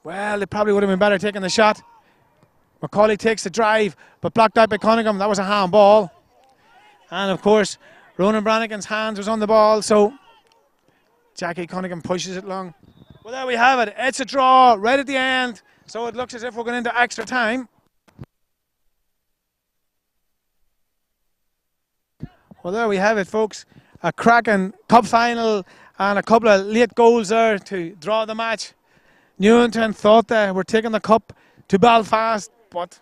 Well, it probably would have been better taking the shot. Macaulay takes the drive, but blocked out by Cunningham. That was a handball. And of course, Ronan Brannigan's hands was on the ball, so Jackie Cunningham pushes it long. Well, there we have it. It's a draw right at the end, so it looks as if we're going into extra time. Well, there we have it, folks. A cracking cup final and a couple of late goals there to draw the match. Newington thought they were taking the cup to Belfast, but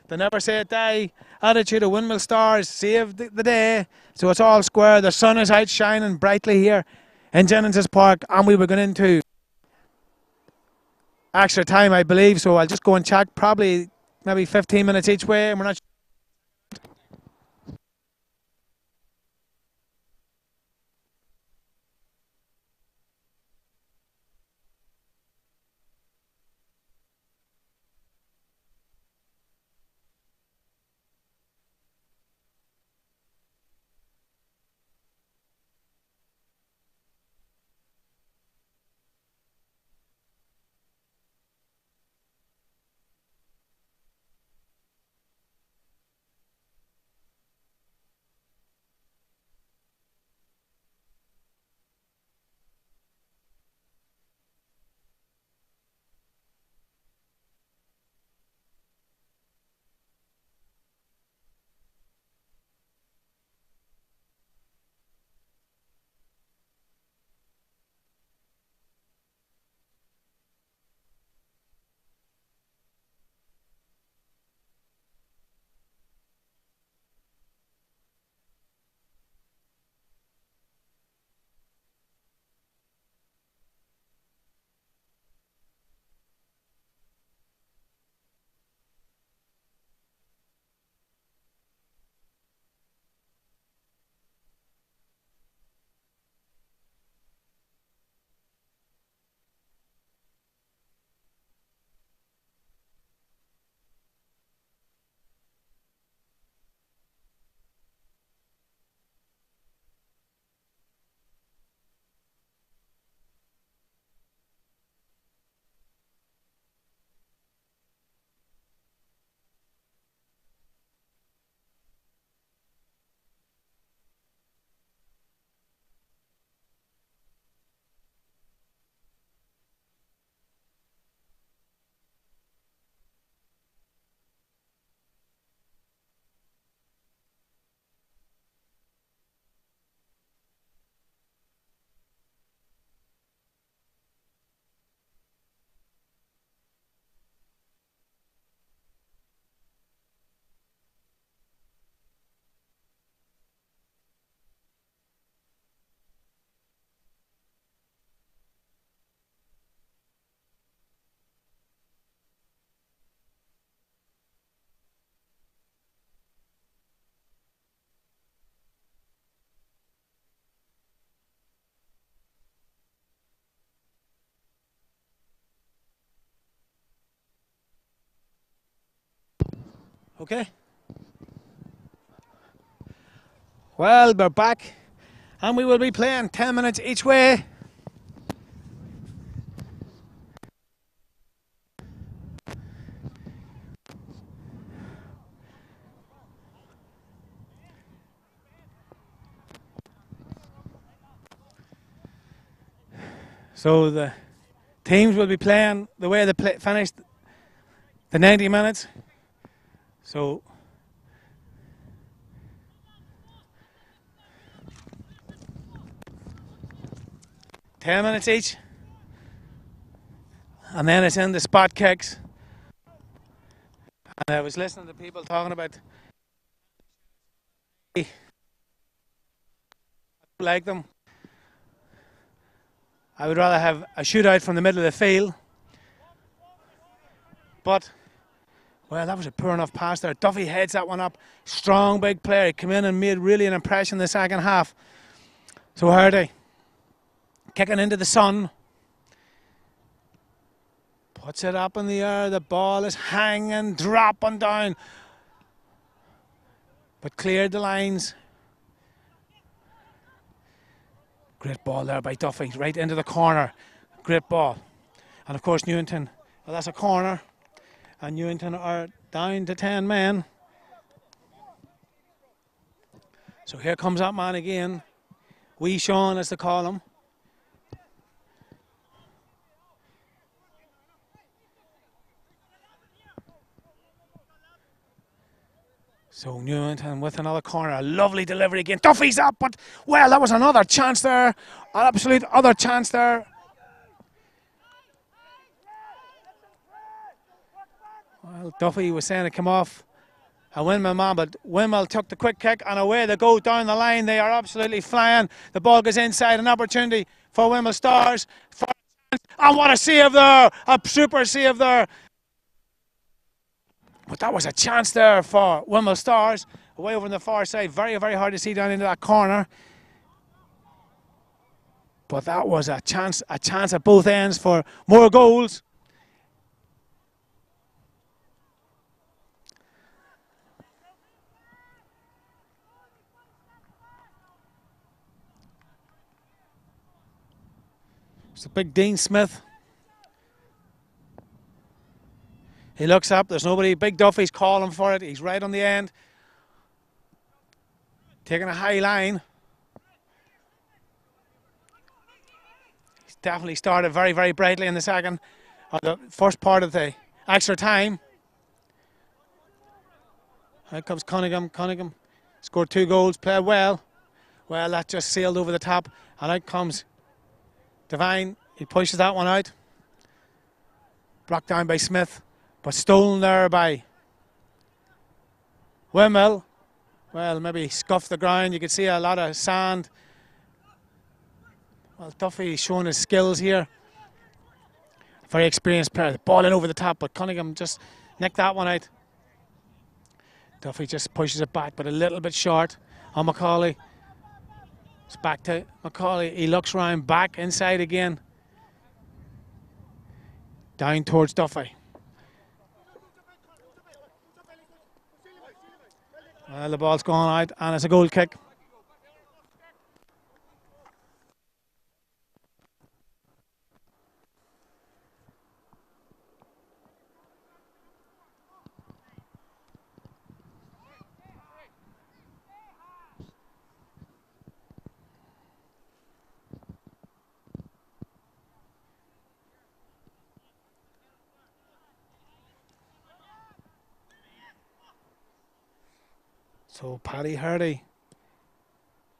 they never say a die. Attitude of Windmill Stars saved the day, so it's all square. The sun is out shining brightly here in Jennings's Park, and we were going into extra time, I believe, so I'll just go and check. Probably maybe 15 minutes each way, and we're not sure. Okay. Well, we're back, and we will be playing 10 minutes each way. So the teams will be playing the way they finished the 90 minutes. So ten minutes each, and then it's in the spot kicks. And I was listening to people talking about like them. I would rather have a shootout from the middle of the field. But, well, that was a poor enough pass there. Duffy heads that one up. Strong, big player. He came in and made really an impression in the second half. So Hardy, kicking into the sun. Puts it up in the air. The ball is hanging, dropping down. But cleared the lines. Great ball there by Duffy, right into the corner. Great ball. And of course Newington, well, that's a corner. And Newington are down to 10 men. So here comes that man again. Wee Sean, as they call him. So Newington with another corner, a lovely delivery again. Duffy's up, but well, that was another chance there. An absolute other chance there. Well, Duffy was saying to come off a Windmill man, but Windmill took the quick kick and away they go down the line. They are absolutely flying. The ball goes inside, an opportunity for Windmill Stars. And what a save there, a super save there. But that was a chance there for Windmill Stars. Away over on the far side. Very, very hard to see down into that corner. But that was a chance at both ends for more goals. It's a big Dean Smith. He looks up, there's nobody. Big Duffy's calling for it. He's right on the end. Taking a high line. He's definitely started very, very brightly in the second, or the first part of the extra time. Here comes Cunningham. Cunningham scored 2 goals, played well. Well, that just sailed over the top. And out comes Devine. He pushes that one out. Blocked down by Smith. But stolen there by Windmill. Well, maybe scuffed the ground. You could see a lot of sand. Well, Duffy showing his skills here. Very experienced player. The ball in over the top, but Cunningham just nicked that one out. Duffy just pushes it back, but a little bit short on Macaulay. It's back to Macaulay. He looks round, back inside again. Down towards Duffy. Well, the ball's gone out and it's a goal kick. So Paddy Hardy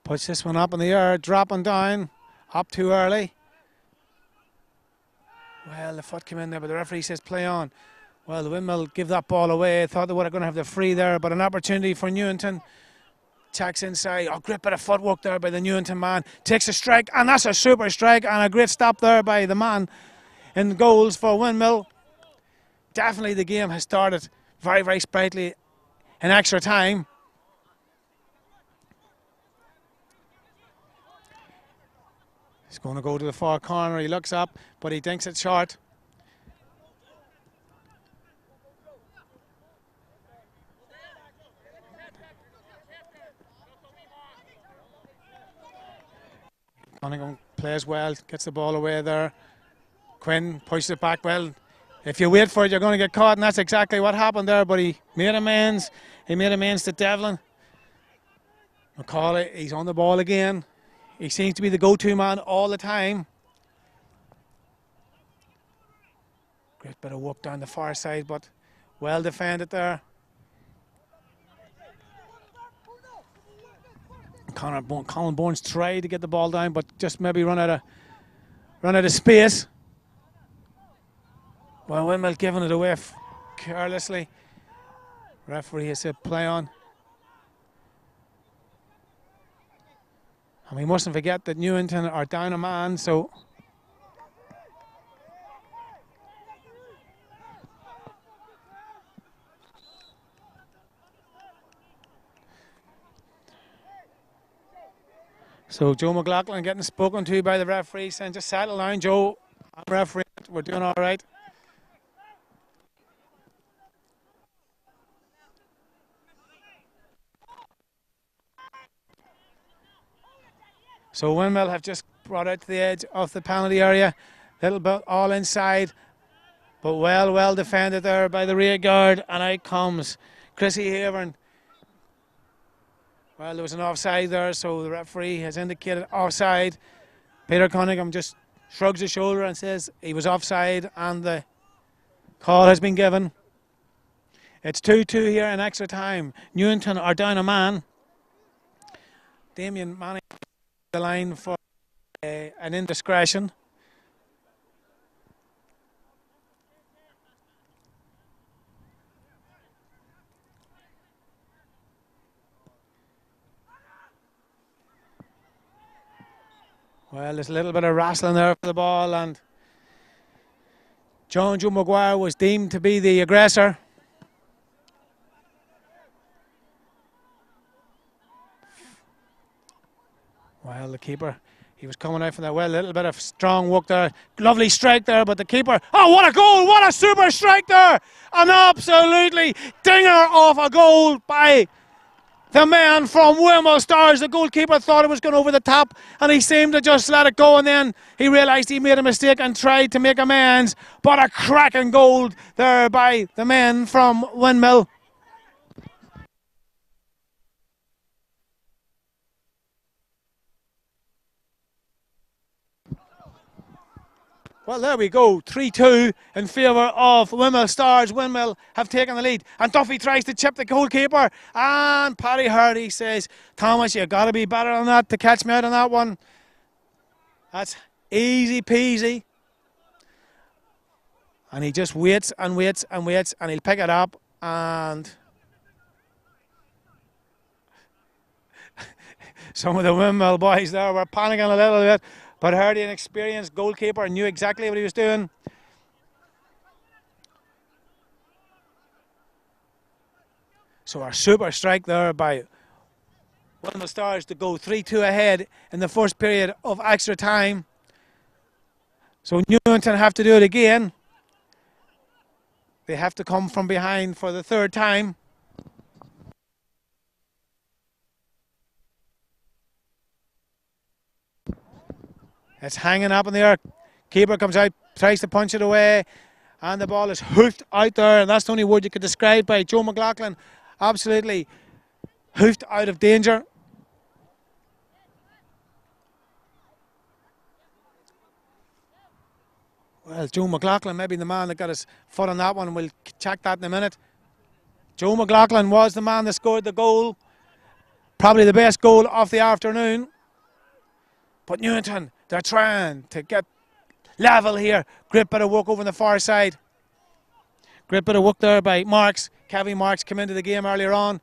puts this one up in the air, dropping down, up too early. Well, the foot came in there, but the referee says play on. Well, the Windmill give that ball away. Thought they were going to have the free there, but an opportunity for Newington. Checks inside. Oh, great bit of footwork there by the Newington man. Takes a strike, and that's a super strike, and a great stop there by the man in goals for Windmill. Definitely the game has started very, very sprightly in extra time. He's going to go to the far corner. He looks up, but he dinks it short. Cunningham plays well, gets the ball away there. Quinn pushes it back well. If you wait for it, you're going to get caught, and that's exactly what happened there, but he made amends. He made amends to Devlin. McCauley, he's on the ball again. He seems to be the go-to man all the time. Great bit of work down the far side, but well defended there. Colin Bourne's tried to get the ball down, but just maybe run out of space. Well, Windmill giving it away carelessly. Referee has said play on. And we mustn't forget that Newington are down a man, so Joe McLaughlin getting spoken to by the referee, saying just settle down, Joe. I'm referee. We're doing all right. So Windmill have just brought out to the edge of the penalty area. Little bit all inside, but well defended there by the rear guard. And out comes Chrissy Havern. Well, there was an offside there, so the referee has indicated offside. Peter Cunningham just shrugs his shoulder and says he was offside, and the call has been given. It's 2-2 here in extra time. Newington are down a man. Damien Manning the line for an indiscretion. Well, there's a little bit of wrestling there for the ball, and Joe Maguire was deemed to be the aggressor. Well, the keeper, he was coming out from that. Well, a little bit of strong work there. Lovely strike there, but the keeper, oh, what a goal! What a super strike there! An absolutely dinger of a goal by the man from Windmill Stars. The goalkeeper thought it was going over the top, and he seemed to just let it go, and then he realised he made a mistake and tried to make amends. But a cracking goal there by the men from Windmill. Well, there we go, 3-2 in favour of Windmill Stars. Windmill have taken the lead, and Duffy tries to chip the goalkeeper, and Paddy Hardy says, Thomas, you got to be better than that to catch me out on that one. That's easy peasy. And he just waits and waits and waits, and he'll pick it up, and some of the Windmill boys there were panicking a little bit. But Hardy, an experienced goalkeeper, knew exactly what he was doing. So a super strike there by Windmill Stars to go 3-2 ahead in the first period of extra time. So Newington have to do it again. They have to come from behind for the third time. It's hanging up in the air. Keeper comes out, tries to punch it away, and the ball is hoofed out there, and that's the only word you could describe by Joe McLaughlin. Absolutely hoofed out of danger. Well, Joe McLaughlin may be the man that got his foot on that one, and we'll check that in a minute. Joe McLaughlin was the man that scored the goal. Probably the best goal of the afternoon. But Newington, they're trying to get level here. Great bit of work over on the far side. Great bit of work there by Marks. Kevin Marks came into the game earlier on.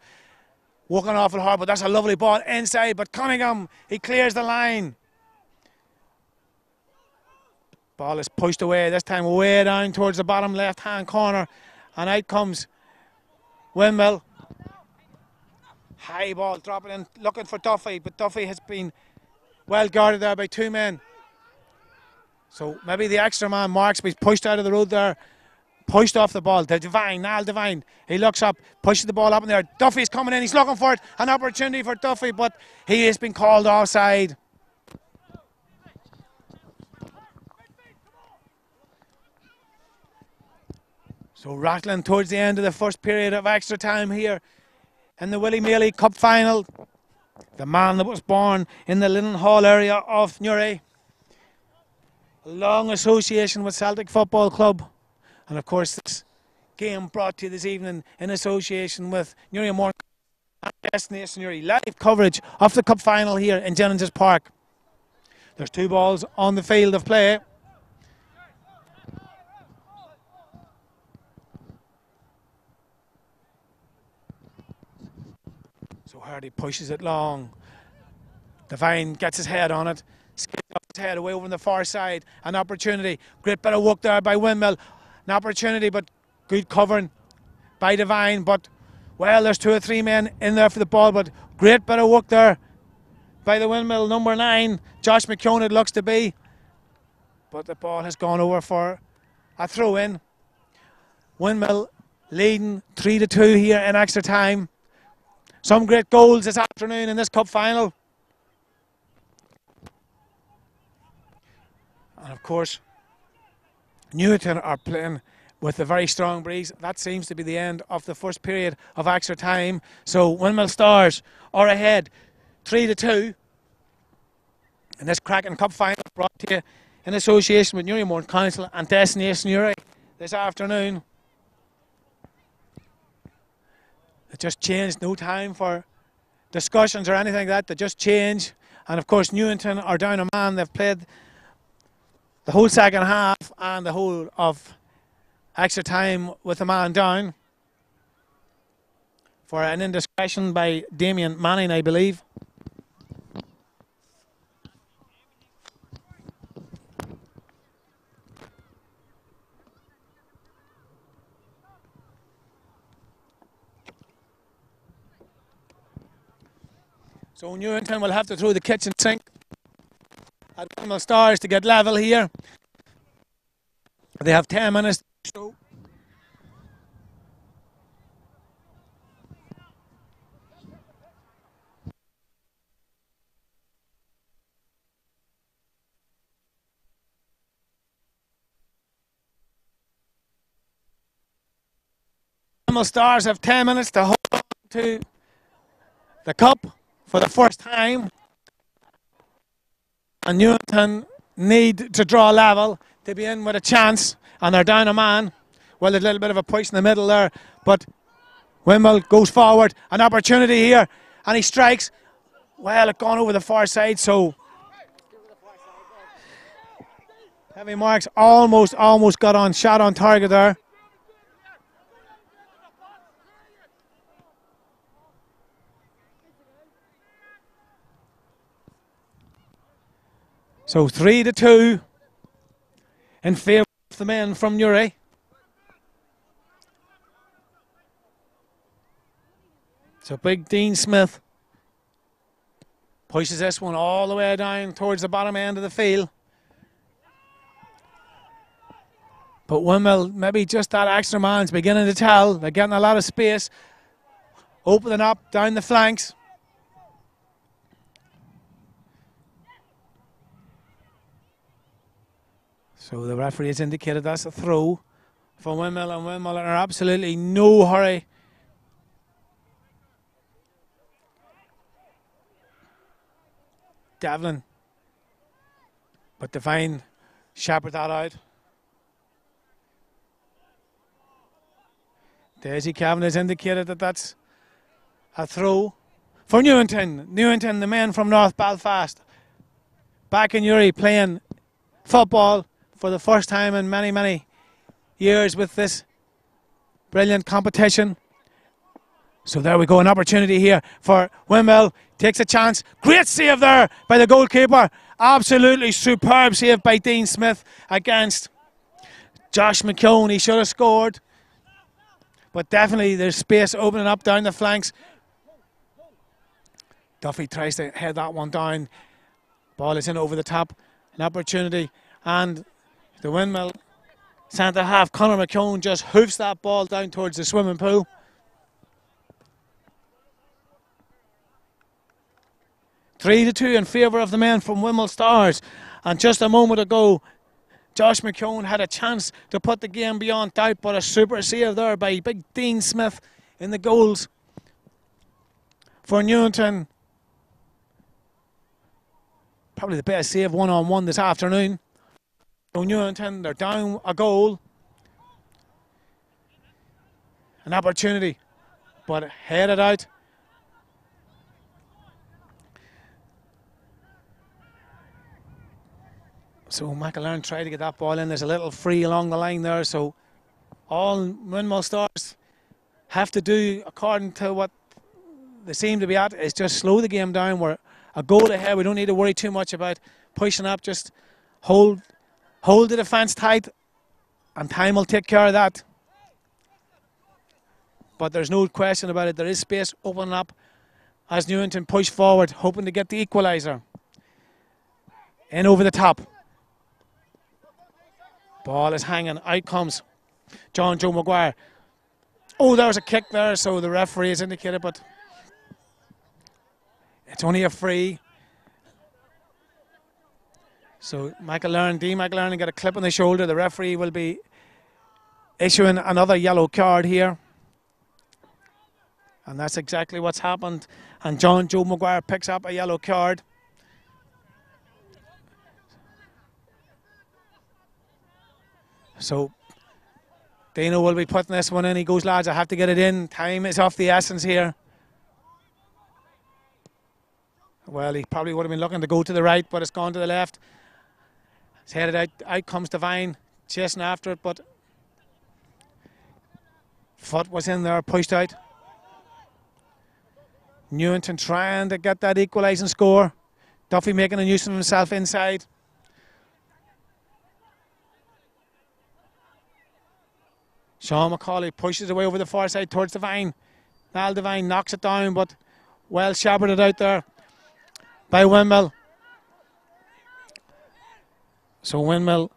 Working awful hard, but that's a lovely ball inside. But Cunningham, he clears the line. Ball is pushed away, this time way down towards the bottom left-hand corner. And out comes Windmill. High ball, dropping in, looking for Duffy. But Duffy has been well guarded there by two men. So maybe the extra man, Marks, but he's pushed out of the road there. Pushed off the ball. Niall Devine. He looks up, pushes the ball up in there. Duffy's coming in, he's looking for it. An opportunity for Duffy, but he has been called offside. So rattling towards the end of the first period of extra time here in the Willie Maley Cup final. The man that was born in the Linen Hall area of Newry. A long association with Celtic Football Club. And of course this game brought to you this evening in association with Newry and Destination Newry. Live coverage of the Cup final here in Jennings Park. There's 2 balls on the field of play. So Hardy pushes it long. Devine gets his head on it. Skips up his head away over on the far side. An opportunity. Great bit of work there by Windmill. An opportunity, but good covering by Devine. But, well, there's 2 or 3 men in there for the ball. But great bit of work there by the Windmill number 9. Josh McKeown it looks to be. But the ball has gone over for a throw-in. Windmill leading 3-2 here in extra time. Some great goals this afternoon in this cup final. And of course, Newington are playing with a very strong breeze. That seems to be the end of the first period of extra time. So Windmill Stars are ahead 3-2 in this cracking cup final, brought to you in association with Newry Mourne Council and Destination Newry this afternoon. It just changed, no time for discussions or anything like that. They just change. And of course Newington are down a man. They've played the whole second half and the whole of extra time with a man down for an indiscretion by Damien Manning, I believe. So Newington will have to throw the kitchen sink at Windmill Stars to get level here. They have 10 minutes. Windmill Stars have 10 minutes to hold on to the cup for the first time. And Newington need to draw level to be in with a chance, and they're down a man. Well, there's a little bit of a push in the middle there, but Windmill goes forward, an opportunity here, and he strikes. Well, it gone over the far side, so heavy marks almost got on, shot on target there. So 3-2 in favour of the men from Newry. So big Dean Smith pushes this one all the way down towards the bottom end of the field. But Windmill, maybe just that extra man's beginning to tell. They're getting a lot of space, opening up down the flanks. So the referee has indicated that's a throw for Windmill, and Windmill are absolutely no hurry. Devlin, but Devine shepherd that out. Daisy Cavan has indicated that that's a throw for Newington. Newington, the men from North Belfast, back in Newry playing football for the first time in many years with this brilliant competition. So there we go, an opportunity here for Windmill. Takes a chance. Great save there by the goalkeeper. Absolutely superb save by Dean Smith against Josh McKeown. He should have scored. But definitely there's space opening up down the flanks. Duffy tries to head that one down. Ball is in over the top. An opportunity. And the Windmill centre half, Conor McKeown, just hoofs that ball down towards the swimming pool. Three to 2 in favour of the men from Windmill Stars. And just a moment ago, Josh McKeown had a chance to put the game beyond doubt, but a super save there by big Dean Smith in the goals for Newington. Probably the best save one-on-one this afternoon. So Newington, they're down a goal. An opportunity, but headed out. So McAlaren tried to get that ball in. There's a little free along the line there. So all Windmill Stars have to do, according to what they seem to be at, is just slow the game down. We're a goal ahead. We don't need to worry too much about pushing up. Just hold the defence tight, and time will take care of that. But there's no question about it. There is space opening up as Newington push forward, hoping to get the equaliser. In over the top. Ball is hanging. Out comes John Joe Maguire. Oh, there was a kick there, so the referee has indicated, but it's only a free. So Dean McAlaren got a clip on the shoulder. The referee will be issuing another yellow card here. And that's exactly what's happened. And John Joe Maguire picks up a yellow card. So Dino will be putting this one in. He goes, lads, I have to get it in. Time is of the essence here. Well, he probably would have been looking to go to the right, but it's gone to the left. It's headed out. Out comes Devine, chasing after it, but foot was in there, pushed out. Newington trying to get that equalising score. Duffy making a nuisance of himself inside. Sean McCauley pushes away over the far side towards Devine. Niall Devine knocks it down, but well shepherded out there by Windmill. So Windmill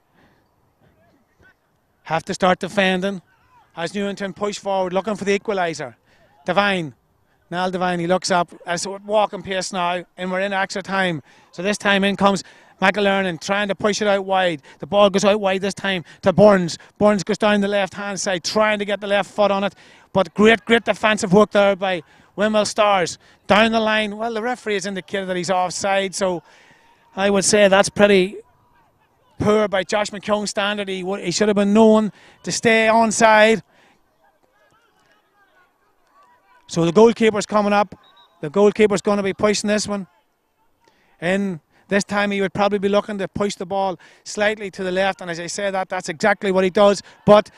have to start defending as Newington push forward looking for the equaliser. Devine. Niall Devine, he looks up as walking pace now, and we're in extra time. So this time in comes McAlaren trying to push it out wide. The ball goes out wide this time to Burns. Burns goes down the left-hand side, trying to get the left foot on it. But great defensive work there by Windmill Stars. Down the line, well, the referee has indicated that he's offside, so I would say that's pretty poor by Josh McKeown's standard. He should have been known to stay onside. So the goalkeeper's coming up. The goalkeeper's going to be pushing this one. And this time he would probably be looking to push the ball slightly to the left. And as I say that, that's exactly what he does. But,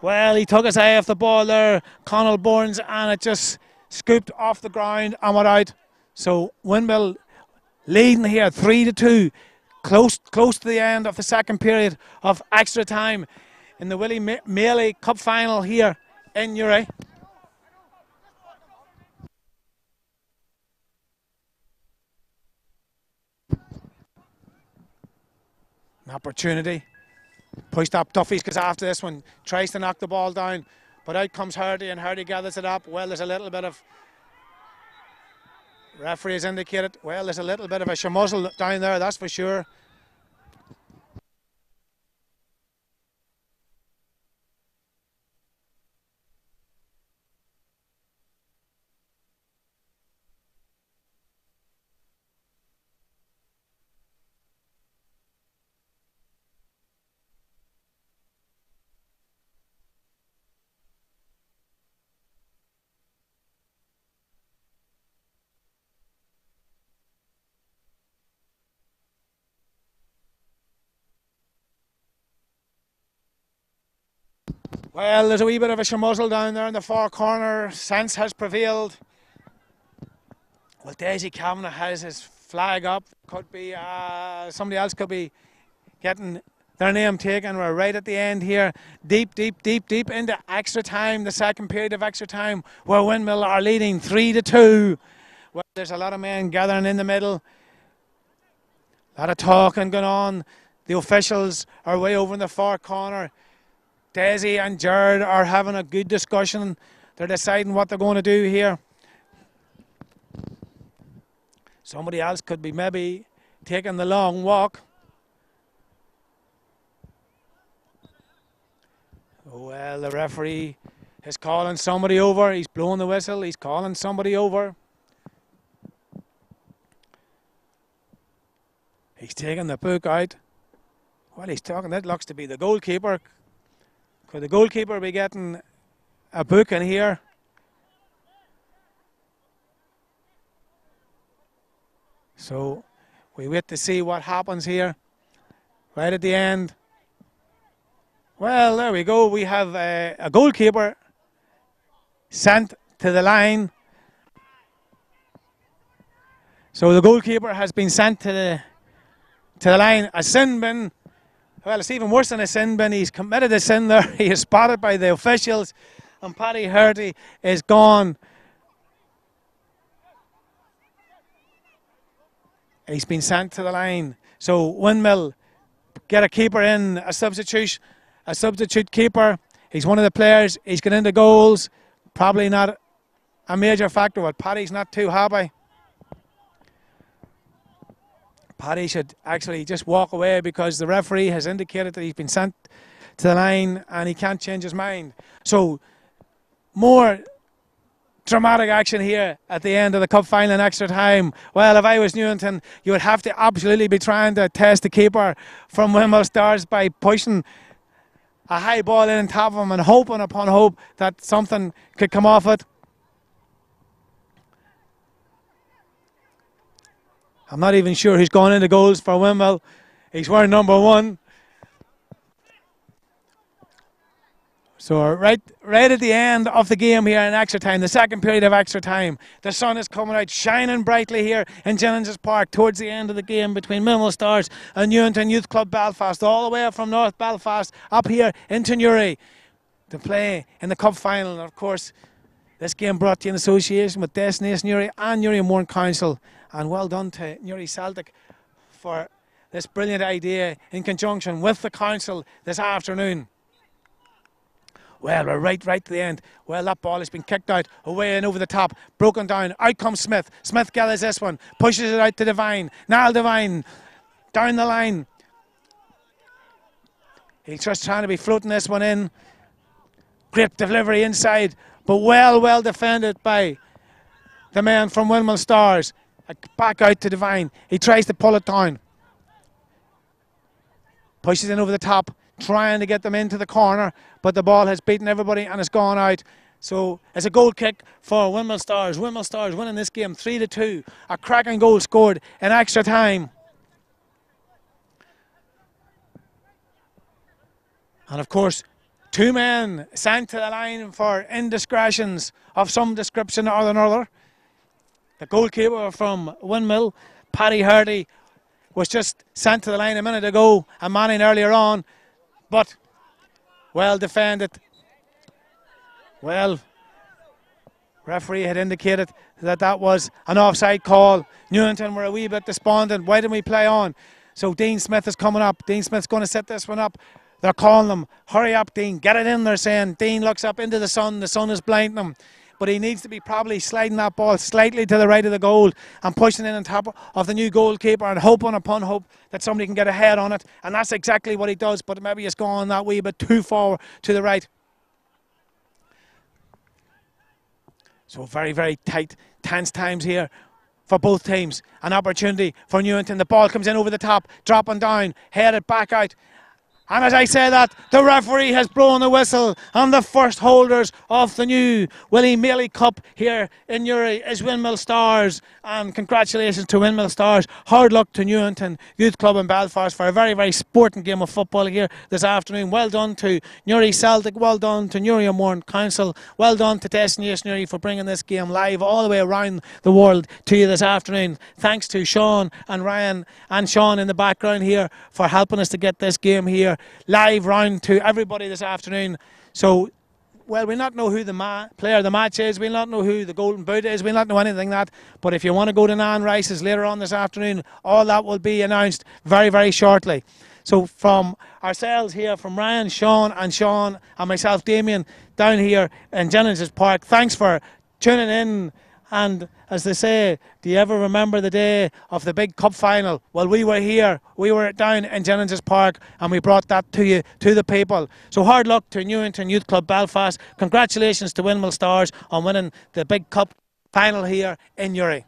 well, he took his eye off the ball there, Conall Burns, and it just scooped off the ground and went out. So Windmill leading here 3-2. Close to the end of the second period of extra time in the Willie Maley Cup final here in Newry. An opportunity. Pushed up. Duffy's goes after this one. Tries to knock the ball down. But out comes Hardy, and Hardy gathers it up. Well, there's a little bit of... Referee has indicated. Well, there's a little bit of a shamuzzle down there, that's for sure. Well, there's a wee bit of a shamuzzle down there in the far corner. Sense has prevailed. Well, Daisy Kavanagh has his flag up. Could be somebody else could be getting their name taken. We're right at the end here. Deep into extra time, the second period of extra time, where Windmill are leading 3-2. Well, there's a lot of men gathering in the middle. A lot of talking going on. The officials are way over in the far corner. Daisy and Jared are having a good discussion. They're deciding what they're going to do here. Somebody else could be maybe taking the long walk. Well, the referee is calling somebody over. He's blowing the whistle. He's calling somebody over. He's taking the book out. Well, he's talking. That looks to be the goalkeeper. Could the goalkeeper be getting a book in here? So we wait to see what happens here. Right at the end. Well, there we go. We have a goalkeeper sent to the line. So the goalkeeper has been sent to the line. A sin bin. Well, it's even worse than a sin bin. He's committed a sin there. He is spotted by the officials. And Paddy Hurty is gone. He's been sent to the line. So Windmill get a keeper in, a substitute keeper. He's one of the players. He's got into goals. Probably not a major factor, but Paddy's not too happy. Paddy should actually just walk away because the referee has indicated that he's been sent to the line and he can't change his mind. So more dramatic action here at the end of the cup final in extra time. Well, if I was Newington, you would have to absolutely be trying to test the keeper from Windmill Stars by pushing a high ball in on top of him and hoping upon hope that something could come off it. I'm not even sure who's gone into goals for Windmill. He's wearing number 1. So right at the end of the game here in extra time, the second period of extra time, the sun is coming out shining brightly here in Jennings Park towards the end of the game between Windmill Stars and Newington Youth Club Belfast, all the way from North Belfast up here into Newry to play in the cup final. And of course, this game brought to you in association with Destination Newry and Newry and Mourne Council. And well done to Newry Celtic for this brilliant idea in conjunction with the council this afternoon. Well, we're right to the end. Well, that ball has been kicked out, away and over the top, broken down. Out comes Smith. Smith gathers this one, pushes it out to Devine. Niall Devine down the line. He's just trying to be floating this one in. Great delivery inside, but well defended by the man from Windmill Stars. Back out to Devine. He tries to pull it down. Pushes in over the top, trying to get them into the corner, but the ball has beaten everybody and has gone out. So it's a goal kick for Windmill Stars. Windmill Stars winning this game 3-2. A cracking goal scored in extra time. And of course, 2 men sent to the line for indiscretions of some description or another. The goalkeeper from Windmill, Paddy Hurty, was just sent to the line a minute ago, a man in earlier on, but well defended. Well, referee had indicated that that was an offside call. Newington were a wee bit despondent. Why didn't we play on? So Dean Smith is coming up. Dean Smith's going to set this one up. They're calling them, hurry up Dean, get it in, they're saying. Dean looks up into the sun is blinding him. But he needs to be probably sliding that ball slightly to the right of the goal and pushing in on top of the new goalkeeper and hoping upon hope that somebody can get a head on it. And that's exactly what he does, but maybe it's gone that wee bit too far to the right. So very tight, tense times here for both teams. An opportunity for Newington. The ball comes in over the top, dropping down, headed back out. And as I say that, the referee has blown the whistle on the first holders of the new Willie Maley Cup here in Newry is Windmill Stars. And congratulations to Windmill Stars. Hard luck to Newington Youth Club in Belfast for a very sporting game of football here this afternoon. Well done to Newry Celtic, well done to Newry and Mourne Council, well done to Destination Newry for bringing this game live all the way around the world to you this afternoon. Thanks to Sean and Ryan and Sean in the background here for helping us to get this game here live round to everybody this afternoon. So, well, we'll not know who the player of the match is, we'll not know who the golden boot is, we'll not know anything like that, but if you want to go to Nan Rice's later on this afternoon, all that will be announced very shortly. So from ourselves here, from Ryan, Sean and myself, Damien, down here in Jennings Park, thanks for tuning in And as they say, do you ever remember the day of the big cup final? Well, we were here. We were down in Jennings Park, and we brought that to you, to the people. So hard luck to Newington Youth Club Belfast. Congratulations to Windmill Stars on winning the big cup final here in Uri.